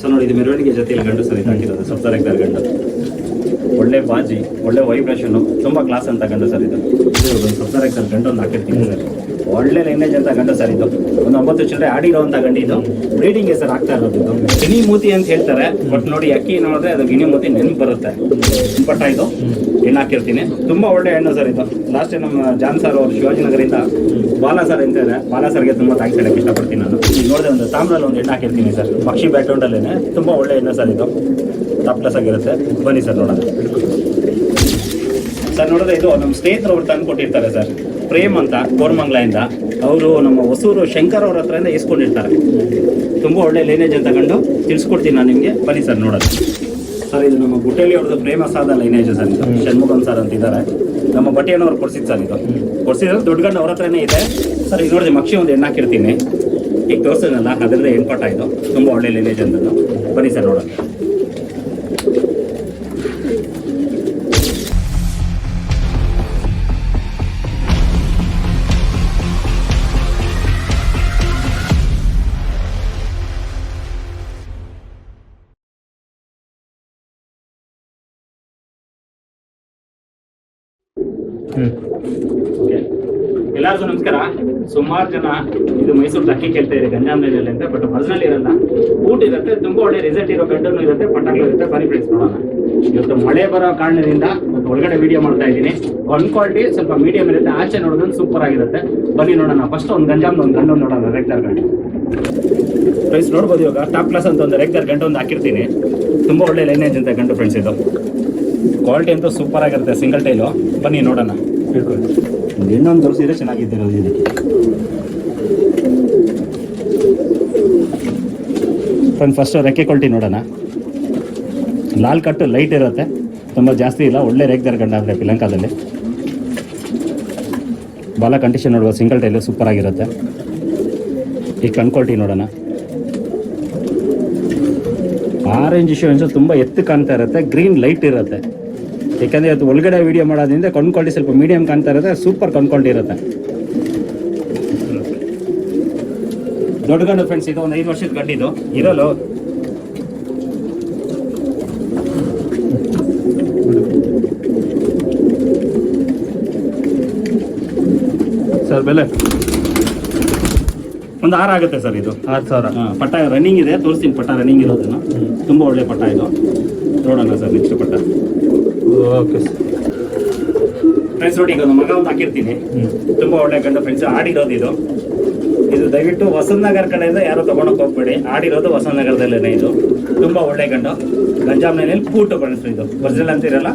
So ನೋಡಿ, ಇದು ಮೆರವಣಿಗೆ ಜೊತೆಯಲ್ಲಿ ಗಂಡು ಸರ್ ಇದು ಹಾಕಿರೋದು ಸಪ್ತರೆಕ್ಟರ್ ಗಂಡು. ಒಳ್ಳೆ ಬಾಜಿ, ಒಳ್ಳೆ ವೈಬ್ರೇಷನ್, ತುಂಬಾ ಕ್ಲಾಸ್ ಅಂತ ಗಂಡು ಸರ್ ಇದು. ಸಪ್ತರೆಕ್ಟರ್ ಗಂಡು ಒಂದು ಹಾಕಿರ್ತೀನಿ ಸರ್. ಒಳ್ಳೆ ಲೈನೇಜ್ ಅಂತ ಗಂಡು ಸರ್ ಇದು. ಒಂದು 9 ಚಿಲ್ಲರೆ ಆಡಿರೋಂಥ ಗಂಡು ಇದು. ಬ್ರೀಡಿಂಗ್ ಸರ್ ಆಗ್ತಾ ಇರೋದು ಇದು. ಗಿನಿ ಮೂತಿ ಅಂತ ಹೇಳ್ತಾರೆ, ಬಟ್ ನೋಡಿ ಅಕ್ಕಿ ನೋಡಿದ್ರೆ ಅದು ಗಿನಿ ಮೂತಿ ನೆನಪು ಬರುತ್ತೆ. ಪಟ್ಟ ಇದು ಹೆಣ್ಣು ಹಾಕಿರ್ತೀನಿ. ತುಂಬಾ ಒಳ್ಳೆ ಹೆಣ್ಣು ಸರ್ ಇದು. ಲಾಸ್ಟ್ ನಮ್ಮ ಜಾನ್ ಸರ್ ಅವರು ಶಿವಾಜಿನಗರಿಂದ ಬಾಲ ಸರ್ ಅಂತಾರೆ. ಬಾಲ ಸರ್ಗೆ ತುಂಬಾ ಥ್ಯಾಂಕ್ಸ್ ಹೇಳಕ್ಕೆ ಇಷ್ಟಪಡ್ತೀನಿ ನಾನು. ಈಗ ನೋಡಿದ್ರೆ ಒಂದು ತಾಮ್ರಲ್ಲಿ ಒಂದು ಹೆಣ್ಣು ಹಾಕಿರ್ತೀನಿ ಸರ್. ಪಕ್ಷಿ ಬ್ಯಾಕ್ಗ್ರೌಂಡಲ್ಲೇನೆ ತುಂಬಾ ಒಳ್ಳೆ ಹೆಣ್ಣು ಸರ್ ಇದು. ಟಾಪ್ ಕ್ಲಾಸ್ ಆಗಿರುತ್ತೆ. ಬನ್ನಿ ಸರ್ ನೋಡೋಣ. ಸರ್ ನೋಡಿದ್ರೆ ಇದು ನಮ್ಮ ಸ್ನೇಹಿತರು ಅವ್ರು ತಂದು ಕೊಟ್ಟಿರ್ತಾರೆ ಸರ್. ಪ್ರೇಮ್ ಅಂತ ಕೋರಮಂಗ್ಲಿಂದ. ಅವರು ನಮ್ಮ ಹೊಸೂರು ಶಂಕರ್ ಅವ್ರ ಹತ್ರದಿಂದ ಇಸ್ಕೊಂಡಿರ್ತಾರೆ. ತುಂಬ ಒಳ್ಳೆ ಲೈನೇಜ್ ಅಂತ ಕಂಡು ತಿಳಿಸ್ಕೊಡ್ತೀನಿ ನಾನು ನಿಮಗೆ. ಬನ್ನಿ ಸರ್ ನೋಡೋಣ. ಸರ್ ಇದು ನಮ್ಮ ಗುಟ್ಟೇಲಿ ಅವ್ರದ್ದು ಫೇಮಸ್ ಆದ ಲೈನೇಜ್ ಸರ್ ಇದು. ಷಣ್ಮುಖನ್ ಸರ್ ಅಂತಿದ್ದಾರೆ. ನಮ್ಮ ಬಟ್ಟೆಯನ್ನವ್ರು ಕೊಡ್ಸಿದ್ದು ಸರ್ ಇದು. ಕೊಡ್ಸಿದ್ರೆ ದೊಡ್ಡ ಗಂಡು ಅವ್ರ ಹತ್ರನೇ ಇದೆ ಸರ್. ಈಗ ನೋಡಿದ್ರೆ ಮಕ್ಷಿ ಒಂದು ಹೆಣ್ಣು ಹಾಕಿರ್ತೀನಿ. ಈಗ ತೋರಿಸೋದಲ್ಲ, ಅದರದ್ದು ಹೆಣ್ಪಟ್ಟ ಇದು. ತುಂಬ ಒಳ್ಳೆ ಲೈನೇಜ್ ಅಂತದ್ದು. ಬನ್ನಿ ಸರ್ ನೋಡೋಣ. ಓಕೆ, ಎಲ್ಲರಿಗೂ ನಮಸ್ಕಾರ. ಸುಮಾರು ಜನ ಇದು ಮೈಸೂರು ಅಕ್ಕಿ ಕೇಳ್ತಾ ಇದೆ ಗಂಜಾಂನಲ್ಲಿ ಅಂತ, ಬಟ್ ಒರಿಜಿನಲ್ ಇರಲ್ಲ. ಊಟ ಇರುತ್ತೆ, ತುಂಬಾ ಒಳ್ಳೆ ರಿಸಲ್ಟ್ ಇರೋ ಗಂಡನ್ನು ಇರುತ್ತೆ, ಪಟಾಕ್ಗಳು ಇರುತ್ತೆ. ಬನ್ನಿ ಫ್ರೆಂಡ್ಸ್ ನೋಡೋಣ. ಇವತ್ತು ಮಳೆ ಬರೋ ಕಾರಣದಿಂದ ಇವತ್ತು ಒಳಗಡೆ ವಿಡಿಯೋ ಮಾಡ್ತಾ ಇದ್ದೀನಿ. ಒನ್ ಕ್ವಾಲಿಟಿ ಸ್ವಲ್ಪ ಮೀಡಿಯಂ ಇರುತ್ತೆ, ಆಚೆ ನೋಡೋದು ಸೂಪರ್ ಆಗಿರುತ್ತೆ. ಬನ್ನಿ ನೋಡೋಣ. ಫಸ್ಟ್ ಒಂದು ಗಂಜಾಮ್ ಒಂದು ಗಂಡು ನೋಡೋಣ. ರೆಗ್ಯುಲರ್ ಗಂಡು ಫ್ರೆಂಡ್ಸ್ ನೋಡ್ಬೋದು. ಇವಾಗ ಟಾಪ್ ಕ್ಲಾಸ್ ಅಂತ ಒಂದು ರೆಗ್ಯುಲರ್ ಗಂಡು ಒಂದು ಹಾಕಿರ್ತೀನಿ. ತುಂಬಾ ಒಳ್ಳೆ ಲೈನೇಜ್ ಅಂತ ಗಂಡು ಫ್ರೆಂಡ್ಸ್ ಇದು. ಕ್ವಾಲಿಟಿ ಅಂತೂ ಸೂಪರ್ ಆಗಿರುತ್ತೆ, ಸಿಂಗಲ್ ಟೈಲು. ಬನ್ನಿ ನೋಡೋಣ. ಇನ್ನೊಂದು ತೋರಿಸಿದ್ರೆ ಚೆನ್ನಾಗಿದ್ದಿರೋದು ಇದಕ್ಕೆ. ಫಸ್ಟ್ ರೆಕ್ಕೆ ಕ್ವಾಲಿಟಿ ನೋಡೋಣ. ಲಾಲ್ ಕಟ್ಟು ಲೈಟ್ ಇರುತ್ತೆ, ತುಂಬ ಜಾಸ್ತಿ ಇಲ್ಲ. ಒಳ್ಳೆ ರೇಗ್ದಾರ್ ಗಂಡ ಅಂದರೆ ಪಿಲಂಕಾದಲ್ಲಿ. ಬಾಲ ಕಂಡೀಷನ್ ನೋಡುವ ಸಿಂಗಲ್ ಟೈಲು ಸೂಪರ್ ಆಗಿರುತ್ತೆ. ಈ ಕಣ್ ಕ್ವಾಲಿಟಿ ನೋಡೋಣ. ಆರೆಂಜ್ ಇಶ್ಯೂನ್ಸು ತುಂಬ ಎತ್ತು ಕಾಣ್ತಾ ಇರುತ್ತೆ, ಗ್ರೀನ್ ಲೈಟ್ ಇರುತ್ತೆ. ಯಾಕಂದರೆ ಅದು ಒಳಗಡೆ ವೀಡಿಯೋ ಮಾಡೋದ್ರಿಂದ ಕಣ್ ಕ್ವಾಲಿಟಿ ಸ್ವಲ್ಪ ಮೀಡಿಯಂ ಕಾಣ್ತಾ ಇರುತ್ತೆ, ಸೂಪರ್ ಕಣ್ ಕ್ವಾಲಿಟಿ ಇರುತ್ತೆ. ದೊಡ್ಡ ಗಂಡು ಫ್ರೆಂಡ್ಸ್ ಇದು. ಒಂದು 5 ವರ್ಷದ ಗಂಡಿದು ಇರಲು. ಸರ್ ಬೆಲೆ ಒಂದು 6 ಆಗುತ್ತೆ ಸರ್ ಇದು. 6,000 ಪಟ್ಟ ರನ್ನಿಂಗ್ ಇದೆ. ತೋರಿಸ್ತೀನಿ ಪಟ್ಟ ರನ್ನಿಂಗ್ ಇರೋದನ್ನು. ತುಂಬ ಒಳ್ಳೆ ಪಟ್ಟ ಇದು. ನೋಡೋಣ ಸರ್ ನೆಕ್ಸ್ಟ್ ಪಟ್ಟ. ಓಕೆ ಫ್ರೆಂಡ್ಸ್ ನೋಡಿ, ಈಗ ಒಂದು ಮಗ ಒಂದು ಹಾಕಿರ್ತೀನಿ. ತುಂಬ ಒಳ್ಳೆ ಗಂಡು ಫ್ರೆಂಡ್ಸ್. ಆಡಿರೋದು ಇದು. ಇದು ದಯವಿಟ್ಟು ವಸಂತನಗರ ಕಡೆಯಿಂದ ಯಾರು ತೊಗೊಂಡೋಗಿ ಹೋಗ್ಬೇಡಿ. ಆಡಿರೋದು ವಸಂತನಗರದಲ್ಲೇ ಇದು. ತುಂಬ ಒಳ್ಳೆ ಗಂಡು. ಗಂಜಾಮ್ನಲ್ಲಿ ಪೂಟು ಫ್ರೆಂಡ್ಸ್ ಇದು. ಒರಿಜಿನಲ್ ಅಂತಿರಲ್ಲ,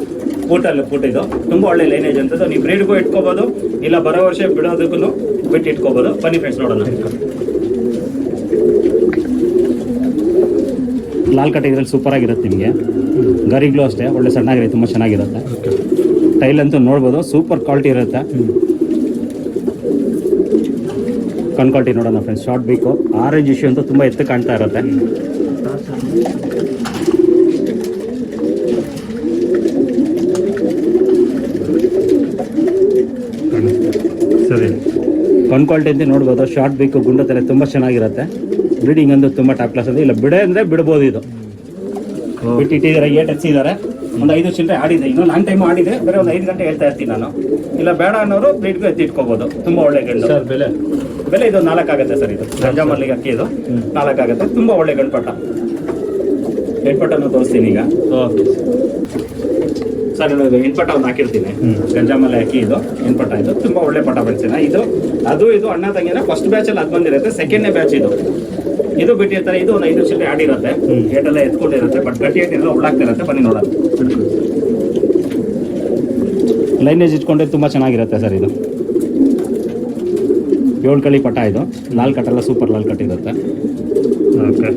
ಪೂಟಲ್ಲಿ ಪೂಟ್ ಇದು. ತುಂಬ ಒಳ್ಳೆ ಲೈನೇಜ್ ಅಂತದ್ದು. ನೀವು ಬ್ರೀಡ್ಗೂ ಇಟ್ಕೋಬೋದು, ಇಲ್ಲ ಬರೋ ವರ್ಷ ಬಿಡೋದಕ್ಕೂ ಬಿಟ್ಟು ಇಟ್ಕೋಬೋದು. ಬನ್ನಿ ಫ್ರೆಂಡ್ಸ್ ನೋಡೋಣ. ಲಾಲ್ ಕಟ್ ಇದ್ರಲ್ಲಿ ಸೂಪರ್ ಆಗಿರುತ್ತೆ ನಿಮಗೆ. ಗರಿಗ್ಲೂ ಅಷ್ಟೇ ಒಳ್ಳೆ ಸಣ್ಣಾಗಿರುತ್ತೆ, ತುಂಬ ಚೆನ್ನಾಗಿರುತ್ತೆ. ಟೈಲ್ ಅಂತೂ ನೋಡ್ಬೋದು, ಸೂಪರ್ ಕ್ವಾಲಿಟಿ ಇರುತ್ತೆ. ಕಣ್ ಕ್ವಾಲಿಟಿ ನೋಡೋಣ ಫ್ರೆಂಡ್ಸ್. ಶಾರ್ಟ್ ಬೇಕು. ಆರೆಂಜ್ ಇಶ್ಯೂ ಅಂತೂ ತುಂಬ ಎತ್ತು ಕಾಣ್ತಾ ಇರುತ್ತೆ. ಸರಿ, ಕಣ್ ಕ್ವಾಲಿಟಿ ಅಂತ ನೋಡ್ಬೋದು. ಶಾರ್ಟ್ ಬೇಕು, ಗುಂಡ ತಲೆ ತುಂಬ ಚೆನ್ನಾಗಿರುತ್ತೆ. ಬ್ರೀಡಿಂಗ್ ಅಂತೂ ತುಂಬ ಟಾಪ್ ಕ್ಲಾಸ್ ಇದೆ. ಇಲ್ಲ ಬಿಡೆ ಅಂದರೆ ಬಿಡ್ಬೋದು. ಇದು ಬಿಟ್ಟಿಟ್ಟಿದ್ದಾರೆ, ಏಟ್ ಹಚ್ಚಿದ್ದಾರೆ. ಒಂದು 5 ಚಿಲ್ಲರೆ ಆಡಿದೆ. ಇನ್ನೂ ಲಾಂಗ್ ಟೈಮ್ ಆಡಿದೆ. ಬೇರೆ ಒಂದು 5 ಗಂಟೆ ಹೇಳ್ತಾ ಇರ್ತೀನಿ ನಾನು. ಇಲ್ಲ ಬೇಡ ಅನ್ನೋರು ಬ್ರೀಡ್ಗೂ ಎತ್ತಿಟ್ಕೋಬೋದು. ತುಂಬ ಒಳ್ಳೆ ಗಂಡು ಸರ್. ಬೆಲೆ ಇದು 4 ಆಗುತ್ತೆ ಸರ್. ಇದು ಗಂಜಾಮಲ್ಲಿಗೆ ಅಕ್ಕಿ ಇದು 4 ಆಗುತ್ತೆ. ತುಂಬ ಒಳ್ಳೆ ಗಂಡ್ಪಟ್ಟ. ಹೆಣ್ಪಟ್ಟನ್ನು ತೋರಿಸ್ತೀನಿ ಈಗ. ಸರ್ ಇದು ಹೆಣ್ಪಟ್ಟ ಒಂದು ಹಾಕಿರ್ತೀನಿ. ಗಂಜಾಮಲ್ಲಿ ಅಕ್ಕಿ ಇದು ಹೆಣ್ಪಟ್ಟ. ಇದು ತುಂಬ ಒಳ್ಳೆ ಪಟ್ಟ ಬೆಳೆಸಿನ ಇದು. ಇದು ಅಣ್ಣ ತಂಗಿನ ಫಸ್ಟ್ ಬ್ಯಾಚಲ್ಲಿ ಅದು ಬಂದಿರುತ್ತೆ. ಸೆಕೆಂಡ್ನೇ ಬ್ಯಾಚ್ ಇದು. ಇದು ಬಿಟ್ಟಿರ್ತಾರೆ. ಇದು ಒಂದು 5 ಚಿಲ್ಲರೆ ಆಡಿರುತ್ತೆ. ಗೇಟೆಲ್ಲ ಎತ್ಕೊಂಡಿರುತ್ತೆ, ಬಟ್ ಗಟ್ಟಿ ಏನಿಲ್ಲ ಒಳಾಗ್ತಿರುತ್ತೆ. ಬನ್ನಿ ನೋಡೋಣ. ಲೈನೇಜ್ ಇಟ್ಕೊಂಡ್ರೆ ತುಂಬ ಚೆನ್ನಾಗಿರುತ್ತೆ ಸರ್. ಇದು 7 ಕಳಿ ಪಟ್ಟ ಇದು. ಲಾಲ್ ಕಟ್ಟೆಲ್ಲ ಸೂಪರ್ ಲಾಲ್ ಕಟ್ ಇರುತ್ತೆ. ಓಕೆ,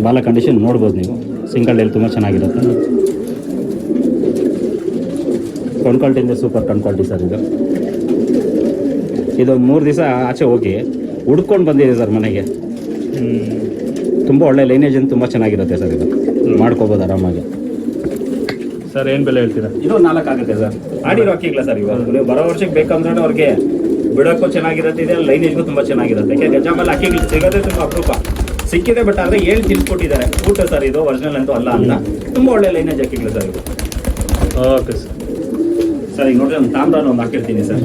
ಬಾಲ ಕಂಡೀಷನ್ ನೋಡ್ಬೋದು ನೀವು. ಸಿಂಗಲ್ ಡೈಲ್ ತುಂಬ ಚೆನ್ನಾಗಿರುತ್ತೆ. ಕಣ್ ಕ್ವಾಲಿಟಿಯಿಂದ ಸೂಪರ್ ಕಣ್ ಕ್ವಾಲಿಟಿ ಸರ್ ಇದು. ಇದು 3 ದಿವಸ ಆಚೆ ಹೋಗಿ ಹುಡ್ಕೊಂಡು ಬಂದಿದೆ ಸರ್ ಮನೆಗೆ. ತುಂಬ ಒಳ್ಳೆ ಲೈನೇಜ್ ಅಂತ ತುಂಬ ಚೆನ್ನಾಗಿರುತ್ತೆ ಸರ್. ಇದು ಮಾಡ್ಕೋಬೋದು ಆರಾಮಾಗಿ. ಸರ್ ಏನು ಬೆಲೆ ಹೇಳ್ತೀರಾ? ಇದು 4 ಆಗುತ್ತೆ ಸರ್. ಆಡಿರೋ ಅಕ್ಕಿಗಳ ಸರ್. ಇವಾಗ ನೀವು ಬರೋ ವರ್ಷಕ್ಕೆ ಬೇಕಂದ್ರೆ ಅವ್ರಿಗೆ ಬಿಡೋಕ್ಕೂ ಚೆನ್ನಾಗಿರುತ್ತೆ. ಇದೆ ಲೈನೇಜ್ಗೂ ತುಂಬ ಚೆನ್ನಾಗಿರುತ್ತೆ. ಯಾಕೆ ಗಂಜಾಮಲ್ಲಿ ಅಕ್ಕಿಗಳು ಸಿಗೋದೇ ತುಂಬ ಅಪರೂಪ. ಸಿಕ್ಕಿದೆ, ಬಟ್ ಆದರೆ ಹೇಳಿ ತಿಳ್ಕೊಟ್ಟಿದ್ದಾರೆ ಊಟ ಸರ್ ಇದು ಒರಿಜಿನಲ್ ಅಂತೂ ಅಲ್ಲ ಅಂತ. ತುಂಬ ಒಳ್ಳೆ ಲೈನೇಜ್ ಅಕ್ಕಿಗಳು ಸರ್ ಇದು. Okay sir. ಸರ್ ಈಗ ನೋಡಿದ್ರೆ ಒಂದು ತಾಮ್ರನ ಒಂದು ಹಾಕಿರ್ತೀನಿ ಸರ್.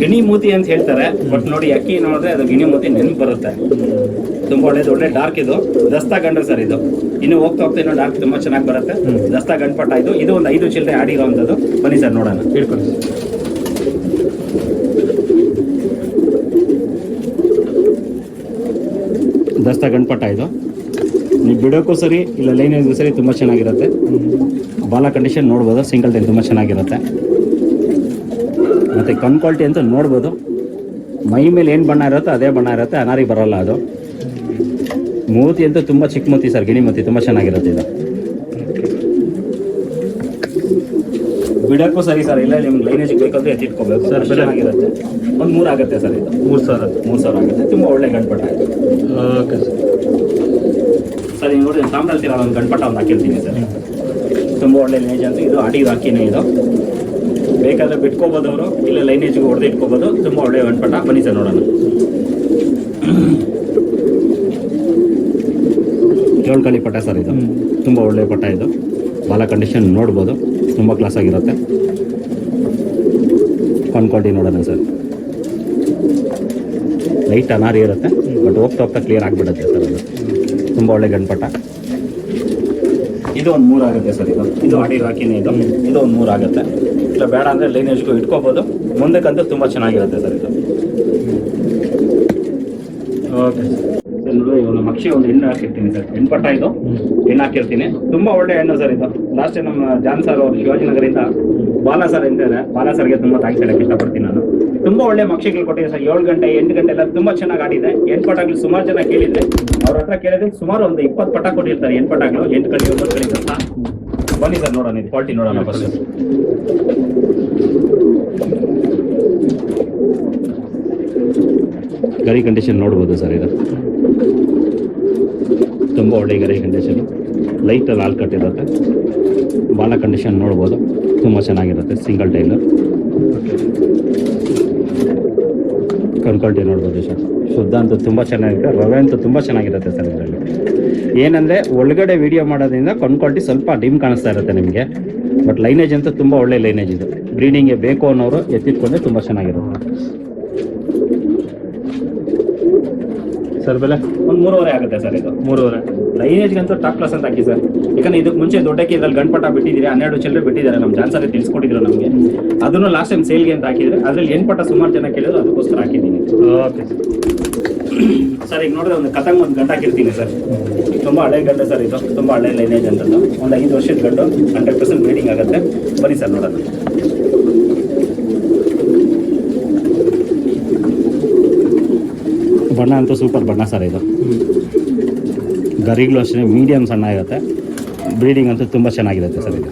ಗಿಣಿ ಮೂತಿ ಅಂತ ಹೇಳ್ತಾರೆ, ಬಟ್ ನೋಡಿ ಅಕ್ಕಿ ನೋಡಿದ್ರೆ ಅದು ಗಿಣಿ ಮೂತಿ ನೆನಪು ಬರುತ್ತೆ. ತುಂಬ ಒಳ್ಳೇದು, ಒಳ್ಳೆ ಡಾರ್ಕ್ ಇದು. ದಸ್ತಾ ಗಂಡು ಸರ್ ಇದು. ಇನ್ನು ಹೋಗ್ತಾ ಹೋಗ್ತಾ ಇನ್ನೂ ಡಾರ್ಕ್ ತುಂಬ ಚೆನ್ನಾಗಿ ಬರುತ್ತೆ. ದಸ್ತಾ ಗಂಡ್ಪಟ್ಟ ಇದು ಒಂದು 5 ಚಿಲ್ಲರೆ ಆಡಿರೋವಂಥದ್ದು. ಬನ್ನಿ ಸರ್ ನೋಡೋಣ. ಹೇಳ್ಕೊಳ್ಳಿ. ದಸ್ತಾ ಗಂಡ್ಪಟ್ಟ ಇದು. ನೀವು ಬಿಡೋಕ್ಕೂ ಸರಿ ಇಲ್ಲ ಲೈನೇಜ್ಗೂ ಸರಿ ತುಂಬ ಚೆನ್ನಾಗಿರುತ್ತೆ. ಬಾಲ ಕಂಡೀಷನ್ ನೋಡ್ಬೋದು, ಸಿಂಗಲ್ ಟೈನ್ ತುಂಬ ಚೆನ್ನಾಗಿರುತ್ತೆ. ಮತ್ತು ಕಣ್ ಕ್ವಾಲಿಟಿ ಅಂತ ನೋಡ್ಬೋದು. ಮೈ ಮೇಲೆ ಏನು ಬಣ್ಣ ಇರುತ್ತೋ ಅದೇ ಬಣ್ಣ ಇರುತ್ತೆ, ಅನಾರಿ ಬರೋಲ್ಲ ಅದು. ಮೂತಿ ಅಂತೂ ತುಂಬ ಚಿಕ್ಕ ಮೂತಿ ಸರ್, ಗಿಣಿ ಮೂತಿ ತುಂಬ ಚೆನ್ನಾಗಿರುತ್ತೆ ಇದು. ಬಿಡೋಕ್ಕೂ ಸರಿ ಸರ್, ಇಲ್ಲ ನಿಮ್ಗೆ ಲೈನೇಜಿಗೆ ಬೇಕಂದ್ರೆ ಎತ್ತಿಟ್ಕೋಬೇಕು ಸರ್, ಚೆನ್ನಾಗಿರುತ್ತೆ. ಒಂದು 3 ಆಗುತ್ತೆ ಸರ್ ಇದು. 3,000 ಆಗುತ್ತೆ. ತುಂಬ ಒಳ್ಳೆ ಗಂಡ್ಪಟ್ಟ ಇದು. Okay sir. ಸರ್ ಈಗ ನೋಡಿ ತಾಮ್ರಲ್ತಿರೋ ಒಂದು ಗಂಡ್ಪಟ್ಟ ಒಂದು ಹಾಕಿರ್ತೀನಿ ಸರ್. ತುಂಬ ಒಳ್ಳೆ ಲೈನೇಜ್ ಅಂತ ಇದು. ಆಡಿದ ಹಾಕಿನೇ ಇದು. ಬೇಕಾದ್ರೆ ಬಿಟ್ಕೋಬೋದು ಅವರು, ಇಲ್ಲ ಲೈನೇಜ್ಗೆ ಹೊಡೆದು ಇಟ್ಕೋಬೋದು. ತುಂಬ ಒಳ್ಳೆ ಗಂಡ್ಪಟ್ಟ. ಬನ್ನಿ ಸರ್ ನೋಡೋಣ. 7 ಕಳಿ ಪಟ್ಟ ಸರ್ ಇದು. ತುಂಬ ಒಳ್ಳೆ ಪಟ್ಟ ಇದು. ಬಾಲ ಕಂಡೀಷನ್ ನೋಡ್ಬೋದು, ತುಂಬ ಕ್ಲಾಸ್ ಆಗಿರುತ್ತೆ. ಕಣ್ ಕ್ವಾಲಿಟಿ ನೋಡೋಣ ಸರ್. ಲೈಟ್ ಅನಾರಿ ಇರುತ್ತೆ, ಬಟ್ ಹೋಗ್ತಾ ಹೋಗ್ತಾ ಕ್ಲಿಯರ್ ಆಗಿಬಿಡುತ್ತೆ ಸರ್ ಅದು. ತುಂಬ ಒಳ್ಳೆ ಗಂಡ್ಪಟ್ಟ. ಇದು ಒಂದು 3 ಆಗುತ್ತೆ ಸರ್ ಇದು. ಇದು ಆಡಿರೋ ಹಾಕಿನೇ ಇದು. ಇದು ಒಂದು 3 ಆಗುತ್ತೆ. ಇಲ್ಲ ಬೇಡ ಅಂದರೆ ಲೈನೇಜ್ಗೂ ಇಟ್ಕೋಬೋದು. ಮುಂದಕ್ಕಂತೂ ತುಂಬ ಚೆನ್ನಾಗಿರುತ್ತೆ ಸರ್ ಇದು. ಓಕೆ ಸರ್ ನೋಡಿ, ಒಂದು ಮಕ್ಷಿ ಒಂದು ಹೆಣ್ಣು ಹಾಕಿರ್ತೀನಿ ಸರ್. ಹೆಣ್ಪಟ್ಟ ಇದು. ಹೆಣ್ಣು ಹಾಕಿರ್ತೀನಿ. ತುಂಬ ಒಳ್ಳೆ ಹೆಣ್ಣು ಸರ್ ಇದು. ಲಾಸ್ಟ್ ಟೈಮ್ ನಮ್ಮ ಜಾನ್ ಸರ್ ಅವರು ಶಿವಾಜಿನಗರಿಂದ ಬಾಲ ಸರ್ ಅಂತಾರೆ. ಬಾಲ ಸರ್ಗೆ ತುಂಬ ಥ್ಯಾಂಕ್ಸ್ ಹೇಳಕ್ಕೆ ಇಷ್ಟಪಡ್ತೀನಿ ನಾನು. ತುಂಬ ಒಳ್ಳೆ ಮಕ್ಷಿಗಳು ಕೊಟ್ಟಿದೆ ಸರ್. 7 ಗಂಟೆ 8 ಗಂಟೆ ಎಲ್ಲ ತುಂಬ ಚೆನ್ನಾಗಿ ಆಡಿದೆ. ಹೆಣ್ಪಟ್ಟಾಗ್ಲು ಸುಮಾರು ಜನ ಕೇಳಿದ್ರೆ ಅವ್ರ ಹತ್ರ ಕೇಳಿದ್ರೆ ಸುಮಾರು ಒಂದು 20 ಪಟ್ಟ ಕೊಟ್ಟಿರ್ತಾರೆ ಹೆಣ್ಪಟ್ಟಾಗ್ಲು. 8 ಕಡೆ 9 ಕಡೆ ಅಂತ. ಬನ್ನಿ ಸರ್ ನೋಡೋಣ, ಇದು ಕ್ವಾಲಿಟಿ ನೋಡೋಣ ಫಸ್ಟ್. ಗರಿ ಕಂಡೀಷನ್ ನೋಡ್ಬೋದು ಸರ್ ಇದು. ತುಂಬ ಒಳ್ಳೆ ಗರಿ ಕಂಡೀಷನು. ಲೈಟಲ್ಲಿ ಹಾಲು ಕಟ್ಟಿರುತ್ತೆ. ಬಾಲ ಕಂಡೀಷನ್ ನೋಡ್ಬೋದು, ತುಂಬ ಚೆನ್ನಾಗಿರುತ್ತೆ. Single tile. ಕಣ್ ಕ್ವಾಲಿಟಿ ನೋಡ್ಬೋದು ಸರ್. ಶುದ್ಧ ಅಂತೂ ತುಂಬ ಚೆನ್ನಾಗಿರುತ್ತೆ. ರವೆ ಅಂತೂ ತುಂಬ ಚೆನ್ನಾಗಿರುತ್ತೆ ಸರ್ ಇದರಲ್ಲಿ. ಏನಂದರೆ ಒಳಗಡೆ ವಿಡಿಯೋ ಮಾಡೋದ್ರಿಂದ ಕಣ್ ಕ್ವಾಲಿಟಿ ಸ್ವಲ್ಪ ಡಿಮ್ ಕಾಣಿಸ್ತಾ ಇರುತ್ತೆ ನಿಮಗೆ. ಬಟ್ ಲೈನೇಜ್ ಅಂತೂ ತುಂಬ ಒಳ್ಳೆ ಲೈನೇಜ್ ಇದು. ಬ್ರೀಡಿಂಗ್ಗೆ ಬೇಕು ಅನ್ನೋರು ಎತ್ತಿಟ್ಕೊಂಡ್ರೆ ತುಂಬ ಚೆನ್ನಾಗಿರುತ್ತೆ ಸರ್. ಬೆಲೆ ಒಂದು 3.5 ಆಗುತ್ತೆ ಸರ್ ಇದು. 3.5. ಲೈನೇಜ್ಗಂತೂ ಟಾಪ್ ಕ್ಲಾಸ್ ಅಂತ ಹಾಕಿ ಸರ್. ಯಾಕಂದ್ರೆ ಇದಕ್ಕೆ ಮುಂಚೆ ದೊಡ್ಡಕ್ಕೆ ಇದ್ರಲ್ಲಿ ಗಂಡ್ಪಟ್ಟ ಬಿಟ್ಟಿದ್ದೀರಿ, 12 ಚಿಲ್ಲರೆ ಬಿಟ್ಟಿದ್ದಾರೆ. ನಮ್ಮ ಜಾನ್ಸಲ್ಲಿ ತಿಳಿಸ್ಕೊಟ್ಟಿದ್ರು ನಮಗೆ. ಅದನ್ನು ಲಾಸ್ಟ್ ಟೈಮ್ ಸೇಲ್ಗೆ ಅಂತ ಹಾಕಿದ್ರೆ ಅದ್ರಲ್ಲಿ ಹೆಣ್ಪಟ್ಟ ಸುಮಾರು ಜನ ಕೇಳಿದ್ರು, ಅದಕ್ಕೋಸ್ಕರ ಹಾಕಿದ್ದೀನಿ. ಓಕೆ ಸರ್ ಈಗ ನೋಡಿದ್ರೆ ಒಂದು ಕತಂಗ್ ಒಂದು ಗಂಟು ಹಾಕಿರ್ತೀನಿ ಸರ್. ತುಂಬ ಹಳೆ ಗಂಡು ಸರ್ ಇದು. ತುಂಬ ಹಳೆ ಲೈನೇಜ್ ಅಂತದ್ದು. ಒಂದು 5 ವರ್ಷದ ಗಂಡು. 100% ಬ್ರೀಡಿಂಗ್ ಆಗುತ್ತೆ. ಬನ್ನಿ ಸರ್ ನೋಡೋಣ. ಬಣ್ಣ ಅಂತೂ ಸೂಪರ್ ಬಣ್ಣ ಸರ್ ಇದು. ಗರಿಗಳು ಅಷ್ಟೇ ಮೀಡಿಯಮ್ ಸಣ್ಣ ಇರುತ್ತೆ. ಬ್ರೀಡಿಂಗ್ ಅಂತೂ ತುಂಬ ಚೆನ್ನಾಗಿರುತ್ತೆ ಸರ್ ಇದು.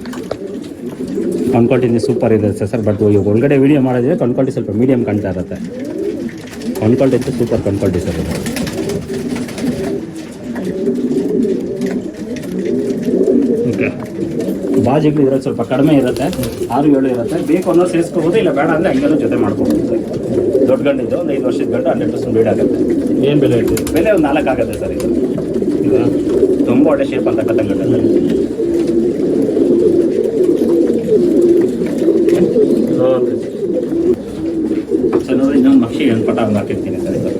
ಕಣ್ ಕ್ವಾಲಿಟಿ ಸೂಪರ್ ಇರುತ್ತೆ ಸರ್. ಬಟ್ ಒಳಗಡೆ ವೀಡಿಯೋ ಮಾಡೋದಿದ್ರೆ ಕಣ್ ಕ್ವಾಲಿಟಿ ಸ್ವಲ್ಪ ಮೀಡಿಯಮ್ ಕಾಣ್ತಾ ಇರುತ್ತೆ. ಕಣ್ ಕ್ವಾಲಿಟಿ ಅಂತೂ ಸೂಪರ್ ಕಣ್ ಕ್ವಾಲಿಟಿ ಸರ್ ಇದು. ಓಕೆ. ಬಾಜಿಗಳು ಇರೋದು ಸ್ವಲ್ಪ ಕಡಿಮೆ ಇರುತ್ತೆ. 6-7 ಇರುತ್ತೆ. ಬೇಕು ಅನ್ನೋ ಸೇರಿಸ್ಕೋಬೋದು, ಇಲ್ಲ ಬೇಡ ಅಂದರೆ ಹಂಗೆಲ್ಲ ಜೊತೆ ಮಾಡ್ಕೋಬೋದು ಸರ್. ದೊಡ್ಡ ಗಂಡು ಇದು. ಒಂದು 5 ವರ್ಷದ ಗಂಡು. 100% ಬ್ರೀಡ್ ಆಗುತ್ತೆ. ಏನು ಬೆಲೆ ಹೇಳ್ತೀವಿ? ಬೆಲೆ ಒಂದು 4 ಆಗುತ್ತೆ ಸರ್ ಇದು. ತುಂಬ ಒಳ್ಳೆ ಶೇಪ್ ಅಂತ ಕತ್ತಂಗಡ್ಡ ಸರ್. ಓಕೆ ಸರ್ ನೋಡಿ, ಇನ್ನೊಂದು ಮಕ್ಷಿ ಹೆಣ್ಪಟ್ಟ ಒಂದು ಹಾಕಿರ್ತೀನಿ ಸರ್ ಇದು.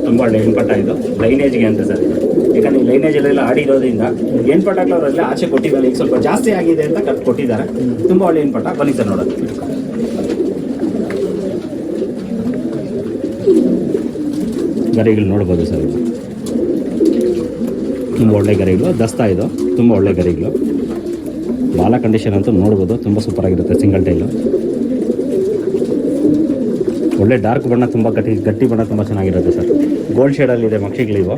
ತುಂಬ ಒಳ್ಳೆ ಹೆಣ್ಪಟ್ಟ ಇದು. ಲೈನೇಜ್ಗೆ ಅಂತ ಸರ್ ಇದು. ಯಾಕಂದ್ರೆ ಈ ಲೈನೇಜಲ್ಲೆಲ್ಲ ಆಡಿರೋದ್ರಿಂದ ಹೆಣ್ಪಟ್ಟಾಗ್ಲವರೆಲ್ಲ ಆಚೆ ಕೊಟ್ಟಿದ್ದಾರೆ. ಈಗ ಸ್ವಲ್ಪ ಜಾಸ್ತಿ ಆಗಿದೆ ಅಂತ ಕೊಟ್ಟಿದ್ದಾರೆ. ತುಂಬ ಒಳ್ಳೆ ಹೆಣ್ಪಟ್ಟ. ಬನ್ನಿ ಸರ್ ನೋಡೋದು. ಗರಿಗಳು ನೋಡ್ಬೋದು ಸರ್ ಇದು. ತುಂಬ ಒಳ್ಳೆ ಗರಿಗಳು. ದಸ್ತಾ ಇದು. ತುಂಬ ಒಳ್ಳೆ ಗರಿಗಳು. ಬಾಲ ಕಂಡೀಷನ್ ಅಂತೂ ನೋಡ್ಬೋದು, ತುಂಬ ಸೂಪರಾಗಿರುತ್ತೆ. Single tile. ಒಳ್ಳೆ ಡಾರ್ಕ್ ಬಣ್ಣ, ತುಂಬ ಗಟ್ಟಿ ಬಣ್ಣ, ತುಂಬ ಚೆನ್ನಾಗಿರುತ್ತೆ ಸರ್. ಗೋಲ್ಡ್ ಶೇಡಲ್ಲಿದೆ ಮಕ್ಷಿಗಳಿವು.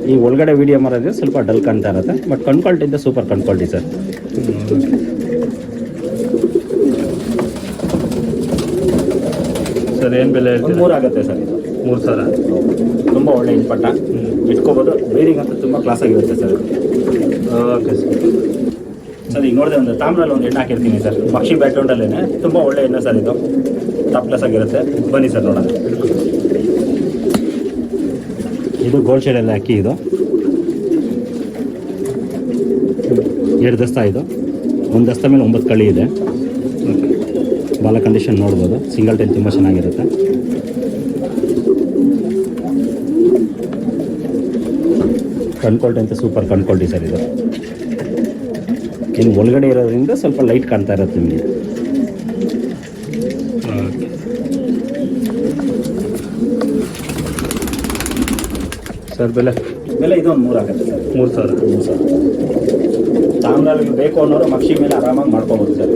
ಈ ಒಳಗಡೆ ವೀಡಿಯೋ ಮಾಡೋದ್ರೆ ಸ್ವಲ್ಪ ಡಲ್ ಕಾಣ್ತಾ ಇರುತ್ತೆ. ಬಟ್ ಕಣ್ ಕ್ವಾಲಿಟಿಯಿಂದ ಸೂಪರ್ ಕಣ್ ಕ್ವಾಲಿಟಿ ಸರ್. ಸರ್ ಏನು ಬೆಲೆ? 3 ಆಗುತ್ತೆ ಸರ್ ಇದು. 3,000. ತುಂಬ ಒಳ್ಳೆ ಪಟ್ಟ. ಇಟ್ಕೋಬೋದು. ಬ್ರೀಡಿಂಗ್ ಅಂತ ತುಂಬ ಕ್ಲಾಸ್ ಆಗಿರುತ್ತೆ ಸರ್. ಓಕೆ ಸರ್ ಈಗ ನೋಡಿದೆ ಒಂದು ತಾಮ್ರಲ್ಲಿ ಒಂದು ಹೆಣ್ಣು ಹಾಕಿರ್ತೀನಿ ಸರ್. ಪಕ್ಷಿ ಬ್ಯಾಕ್ಗ್ರೌಂಡಲ್ಲೇ ತುಂಬ ಒಳ್ಳೆ ಹೆಣ್ಣು ಸರ್ ಇದು. ಟಾಪ್ ಕ್ಲಾಸ್ ಆಗಿರುತ್ತೆ. ಬನ್ನಿ ಸರ್ ನೋಡೋಣ. ಇದು ಗೋಲ್ಡ್ ಶೇಡಲ್ಲಿ ಅಕ್ಕಿ ಇದು. 2 ದಸ್ತ ಇದು, 1 ದಸ್ತ ಮೇಲೆ 9 ಕಳಿ ಇದೆ. ಬಾಲ ಕಂಡೀಷನ್ ನೋಡ್ಬೋದು, ಸಿಂಗಲ್ ಟೈಲ್ ತುಂಬ ಚೆನ್ನಾಗಿರುತ್ತೆ. ಕಣ್ಕೊಲ್ಟಿ ಅಂತ ಸೂಪರ್ ಕಣ್ಕೊಲ್ಟಿ ಸರ್ ಇದು. ಇನ್ನು ಒಳಗಡೆ ಇರೋದ್ರಿಂದ ಸ್ವಲ್ಪ ಲೈಟ್ ಕಾಣ್ತಾ ಇರುತ್ತೆ ನಿಮಗೆ. ಓಕೆ ಸರ್ ಬೆಲೆ ಇದು ಒಂದು 3 ಆಗುತ್ತೆ ಸರ್. 3,000. ತಾಮ್ರಲ್ಲಿ ಬೇಕು ಅನ್ನೋರು ಮಕ್ಷಿ ಮೇಲೆ ಆರಾಮಾಗಿ ಮಾಡ್ಕೋಬೋದು ಸರ್.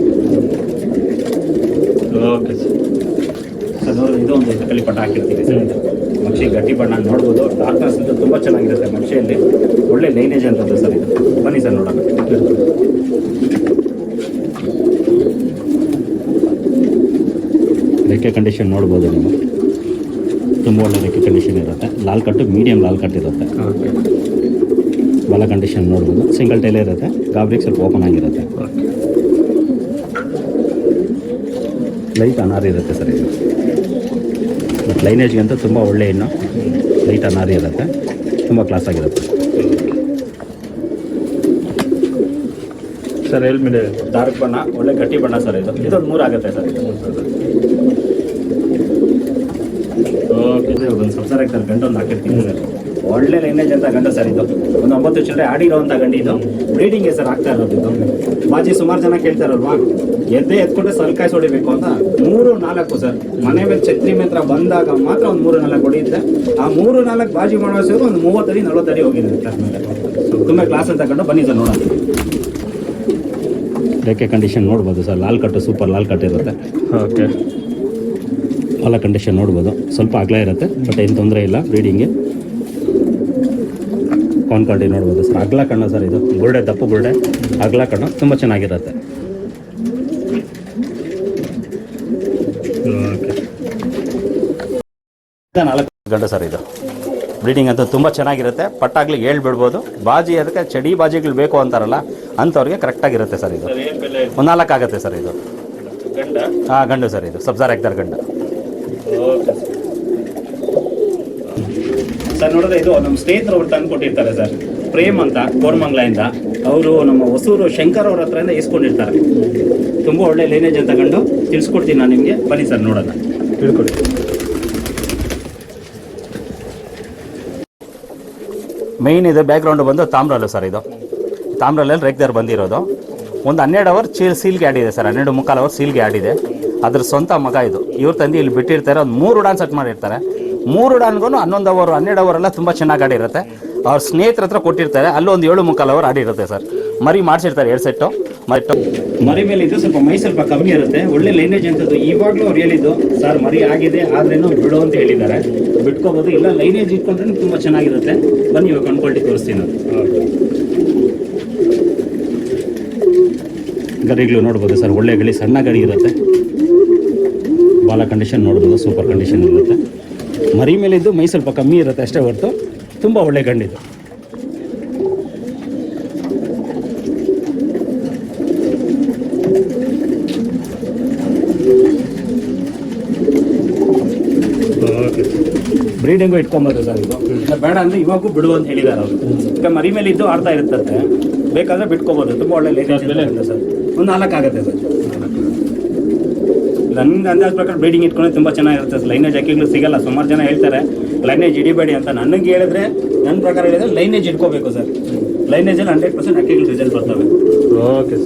Okay sir. ಸರ್ ನೋಡಿ, ಇದು ಒಂದು ಎತ್ತಕಲಿ ಪಟ್ಟ ಹಾಕಿರ್ತೀವಿ ಸರ್. ಇದು ಮಕ್ಷಿ ಗಟ್ಟಿ ಬಣ್ಣ ನೋಡ್ಬೋದು. ಡಾರ್ಕ್ನೆಸ್ ಅಂತ ತುಂಬ ಚೆನ್ನಾಗಿರುತ್ತೆ ಮಕ್ಷಿಯಲ್ಲಿ, ಒಳ್ಳೆ ಲೈನೇಜ್ ಅಂತದ್ದು ಸರ್ ಇದು. ಬನ್ನಿ ಸರ್ ನೋಡೋಣ. ರೆಕ್ಕೆ ಕಂಡೀಷನ್ ನೋಡ್ಬೋದು ನೀವು, ತುಂಬ ಒಳ್ಳೆ ರೆಕ್ಕೆ ಕಂಡೀಷನ್ ಇರುತ್ತೆ. ಲಾಲ್ ಕಟ್ಟು, ಮೀಡಿಯಂ ಲಾಲ್ ಕಟ್ ಇರುತ್ತೆ. ಓಕೆ ಬಾಲ ಕಂಡೀಷನ್ ನೋಡ್ಬೋದು, ಸಿಂಗಲ್ ಟೈಲೇ ಇರುತ್ತೆ. ಗಾಬ್ರಿಗೆ ಸ್ವಲ್ಪ ಓಪನ್ ಆಗಿರುತ್ತೆ. ಓಕೆ ಲೈಟ್ ಅನಾರಿ ಇರುತ್ತೆ ಸರ್ ಇದು. ಬಟ್ ಲೈನೇಜ್ಗಂತೂ ತುಂಬ ಒಳ್ಳೆ ಇನ್ನು ಲೈಟ್ ಅನಾರಿ ಇರುತ್ತೆ, ತುಂಬ ಕ್ಲಾಸ್ ಆಗಿರುತ್ತೆ. ಸರ್ ಎಲ್ಲಿ ಮೇಲೆ ಡಾರ್ಕ್ ಬಣ್ಣ, ಒಳ್ಳೆ ಗಟ್ಟಿ ಬಣ್ಣ ಸರ್ ಇದು. ಇದೊಂದು 3 ಆಗುತ್ತೆ ಸರ್ ಇದು. ಓಕೆ ಇದು ಒಂದು ಸಂಸಾರ ಸರ್ ಗಂಡು ಒಂದು ಹಾಕಿರ್ತೀವಿ ಸರ್. ಒಳ್ಳೆ ಲೈನೇಜ್ ಅಂತ ಗಂಡು ಸರ್ ಇದು. ಒಂದು 9 ಚಿಲ್ಲರೆ ಆಡಿರೋವಂಥ ಗಂಡು ಇದು. ಬ್ರೀಡಿಂಗ್ಗೆ ಸರ್ ಆಗ್ತಾ ಇರೋದು ಇದು. ಬಾಜಿ ಸುಮಾರು ಜನ ಕೇಳ್ತಾರಲ್ವಾ, ಎತ್ಕೊಂಡ್ರೆ ಸಲ್ಕಾಯಿ ಹೊಡಿಬೇಕು ಅಂತ. 3-4 ಸರ್ ಮನೆ ಮೇಲೆ ಛತ್ರಿ ಮೇತ್ರ ಬಂದಾಗ ಮಾತ್ರ ಒಂದು 3-4 ಹೊಡಿಯುತ್ತೆ. ಆ 3-4 ಬಾಜಿ ಮಾಡೋ ಸೇರಿ ಒಂದು 30 ಅಡಿ 40 ಅಡಿ ಹೋಗಿದೆ ಸರ್. ತುಂಬ ಕ್ಲಾಸ್ ಅಂತ ಗಂಡು. ಬನ್ನಿ ಸರ್ ನೋಡೋಣ. ರೆಕ್ಕೆ ಕಂಡೀಷನ್ ನೋಡ್ಬೋದು ಸರ್. ಲಾಲ್ ಕಟ್ಟು, ಸೂಪರ್ ಲಾಲ್ ಕಟ್ ಇರುತ್ತೆ. ಓಕೆ ಬಾಲ ಕಂಡೀಷನ್ ನೋಡ್ಬೋದು, ಸ್ವಲ್ಪ ಅಗಲ ಇರುತ್ತೆ, ಬಟ್ ಏನು ತೊಂದರೆ ಇಲ್ಲ ಬ್ರೀಡಿಂಗ್ಗೆ. ಕಾನ್ಕಾಲ್ಟಿ ನೋಡ್ಬೋದು ಸರ್. ಅಗಲ ಕಣ್ಣು ಸರ್ ಇದು. ಬುರುಡೆ, ದಪ್ಪು ಬುರುಡೆ, ಅಗಲ ಕಣ್ಣು, ತುಂಬ ಚೆನ್ನಾಗಿರುತ್ತೆ. ಓಕೆ 4 ಗಂಟೆ ಸರ್ ಇದು. ಬ್ರೀಡಿಂಗ್ ಅಂತೂ ತುಂಬ ಚೆನ್ನಾಗಿರುತ್ತೆ. ಪಟ್ಟಾಗ್ಲಿಗೆ ಹೇಳ್ಬಿಡ್ಬೋದು. ಬಾಜಿ ಅದಕ್ಕೆ ಚಡಿ ಬಾಜಿಗಳು ಬೇಕು ಅಂತಾರಲ್ಲ, ಅಂಥವ್ರಿಗೆ ಕರೆಕ್ಟಾಗಿರುತ್ತೆ ಸರ್ ಇದು. ಸರ್ ಏನು ಬೆಲೆ ಒಂದು 4 ಆಗುತ್ತೆ ಸರ್ ಇದು. ಗಂಡ? ಹಾಂ ಗಂಡು ಸರ್ ಇದು. ಸಬ್ಜಾರ್ ಎಕ್ದಾರ್ ಗಂಡು ಓಕೆ ಸರ್. ನೋಡಿದ್ರೆ ಇದು ನಮ್ಮ ಸ್ನೇಹಿತರು ಅವ್ರು ತಂದು ಕೊಟ್ಟಿರ್ತಾರೆ ಸರ್. ಪ್ರೇಮ್ ಅಂತ ಕೋರ್ಮಂಗ್ಲಿಂದ. ಅವರು ನಮ್ಮ ಹೊಸೂರು ಶಂಕರ್ ಅವ್ರ ಹತ್ರದಿಂದ ಇಸ್ಕೊಂಡಿರ್ತಾರೆ. ತುಂಬ ಒಳ್ಳೆ ಲೈನೇಜ್ ಅಂತ ಗಂಡು. ತಿಳಿಸ್ಕೊಡ್ತೀನಿ ನಾನು ನಿಮಗೆ. ಬನ್ನಿ ಸರ್ ನೋಡೋಣ. ತಿಳ್ಕೊಳ್ಳಿ. ಮೇಯ್ನ್ ಇದು ಬ್ಯಾಕ್ಗ್ರೌಂಡ್ ಬಂದು ತಾಮ್ರಲ್ಲು ಸರ್ ಇದು. ತಾಮ್ರಲ್ಲಿ ರೇಗ್ದಾರ್ ಬಂದಿರೋದು. ಒಂದು 12 ಅವರ್ ಸೀಲ್ಗೆ ಆಡಿದೆ ಸರ್. 12 ಅವರ್ ಸೀಲ್ಗೆ ಆಡಿದೆ. ಅದ್ರ ಸ್ವಂತ ಮಗ ಇದು. ಇವ್ರು ತಂದು ಇಲ್ಲಿ ಬಿಟ್ಟಿರ್ತಾರೆ. ಒಂದು 3 ಉಡಾನ್ ಸೆಟ್ ಮಾಡಿರ್ತಾರೆ. 3 ಉಡಾನ್ಗೂ 11 ಅವರ್ 12 ಅವರ್ ಎಲ್ಲ ತುಂಬ ಚೆನ್ನಾಗಿ ಆಡಿರುತ್ತೆ. ಅವ್ರ ಸ್ನೇಹಿತರ ಹತ್ರ ಕೊಟ್ಟಿರ್ತಾರೆ. ಅಲ್ಲೂ ಒಂದು 7-3 ಅವರ್ ಆಡಿರುತ್ತೆ ಸರ್. ಮರಿ ಮಾಡಿಸಿರ್ತಾರೆ 2 ಸೆಟ್ಟು ಮರಿ ಮೇಲೆ ಇದು ಸ್ವಲ್ಪ ಮೈ ಸ್ವಲ್ಪ ಕಮ್ಮಿ ಇರುತ್ತೆ. ಒಳ್ಳೆ ಲೈನೇಜ್ ಅಂತದ್ದು. ಇವಾಗಲೂ ಅವ್ರು ಹೇಳಿದ್ದು ಸರ್ ಮರಿ ಆಗಿದೆ ಆದ್ರೇನು ಬಿಡು ಅಂತ ಹೇಳಿದ್ದಾರೆ. ಬಿಟ್ಕೋಬೋದು, ಇಲ್ಲ ಲೈನೇಜ್ ಇಟ್ಕೊಂಡ್ರೆ ತುಂಬ ಚೆನ್ನಾಗಿರುತ್ತೆ. ಬನ್ನಿ ಇವಾಗ ಕಣ್ಕೊಳ್ಟಿ ತೋರಿಸ್ತೀನಿ ನಾನು. ಗರಿಗಳು ನೋಡ್ಬೋದು ಸರ್. ಒಳ್ಳೆ ಗಳಿ, ಸಣ್ಣ ಗಡಿ ಇರುತ್ತೆ. ಬಾಲ ಕಂಡೀಷನ್ ನೋಡ್ಬೋದು, ಸೂಪರ್ ಕಂಡೀಷನ್ ಇರುತ್ತೆ. ಮರಿ ಮೇಲೆ ಇದ್ದು ಮೈ ಸ್ವಲ್ಪ ಕಮ್ಮಿ ಇರುತ್ತೆ ಅಷ್ಟೇ ಹೊರತು ತುಂಬ ಒಳ್ಳೆ ಗಂಡಿದು. ಓಕೆ ಬ್ರೀಡಿಂಗು ಇಟ್ಕೊಂಬೋದು ಸರ್ ಇದು. ಬೇಡ ಅಂದರೆ ಇವಾಗೂ ಬಿಡು ಅಂತ ಹೇಳಿದ್ದಾರೆ ಅವರು. ಈಗ ಮರಿ ಮೇಲೆ ಇದ್ದು ಆಡ್ತಾ ಇರುತ್ತೆ. ಬೇಕಾದರೆ ಬಿಟ್ಕೋಬೋದು. ತುಂಬ ಒಳ್ಳೆ ಲೈನೇಜ್ ಇದೆ ಸರ್. ಒಂದು 4 ಆಗುತ್ತೆ ಸರ್. ನನಗೆ ಅಂದಾಜು ಪ್ರಕಾರ ಬ್ರೀಡಿಂಗ್ ಇಟ್ಕೊಂಡ್ರೆ ತುಂಬ ಚೆನ್ನಾಗಿರುತ್ತೆ ಸರ್. ಲೈನೇಜ್ ಅಕ್ಕಿಗಳು ಸಿಗಲ್ಲ. ಸುಮಾರು ಜನ ಹೇಳ್ತಾರೆ ಲೈನೇಜ್ ಹಿಡಿಬೇಡಿ ಅಂತ. ನನಗೆ ಹೇಳಿದ್ರೆ, ನನ್ನ ಪ್ರಕಾರ ಹೇಳಿದ್ರೆ ಲೈನೇಜ್ ಇಟ್ಕೋಬೇಕು ಸರ್. ಲೈನೇಜಲ್ಲಿ 100% ಅಕ್ಕಿಗಳು ರಿಸಲ್ಟ್ ಬರ್ತವೆ. ಓಕೆ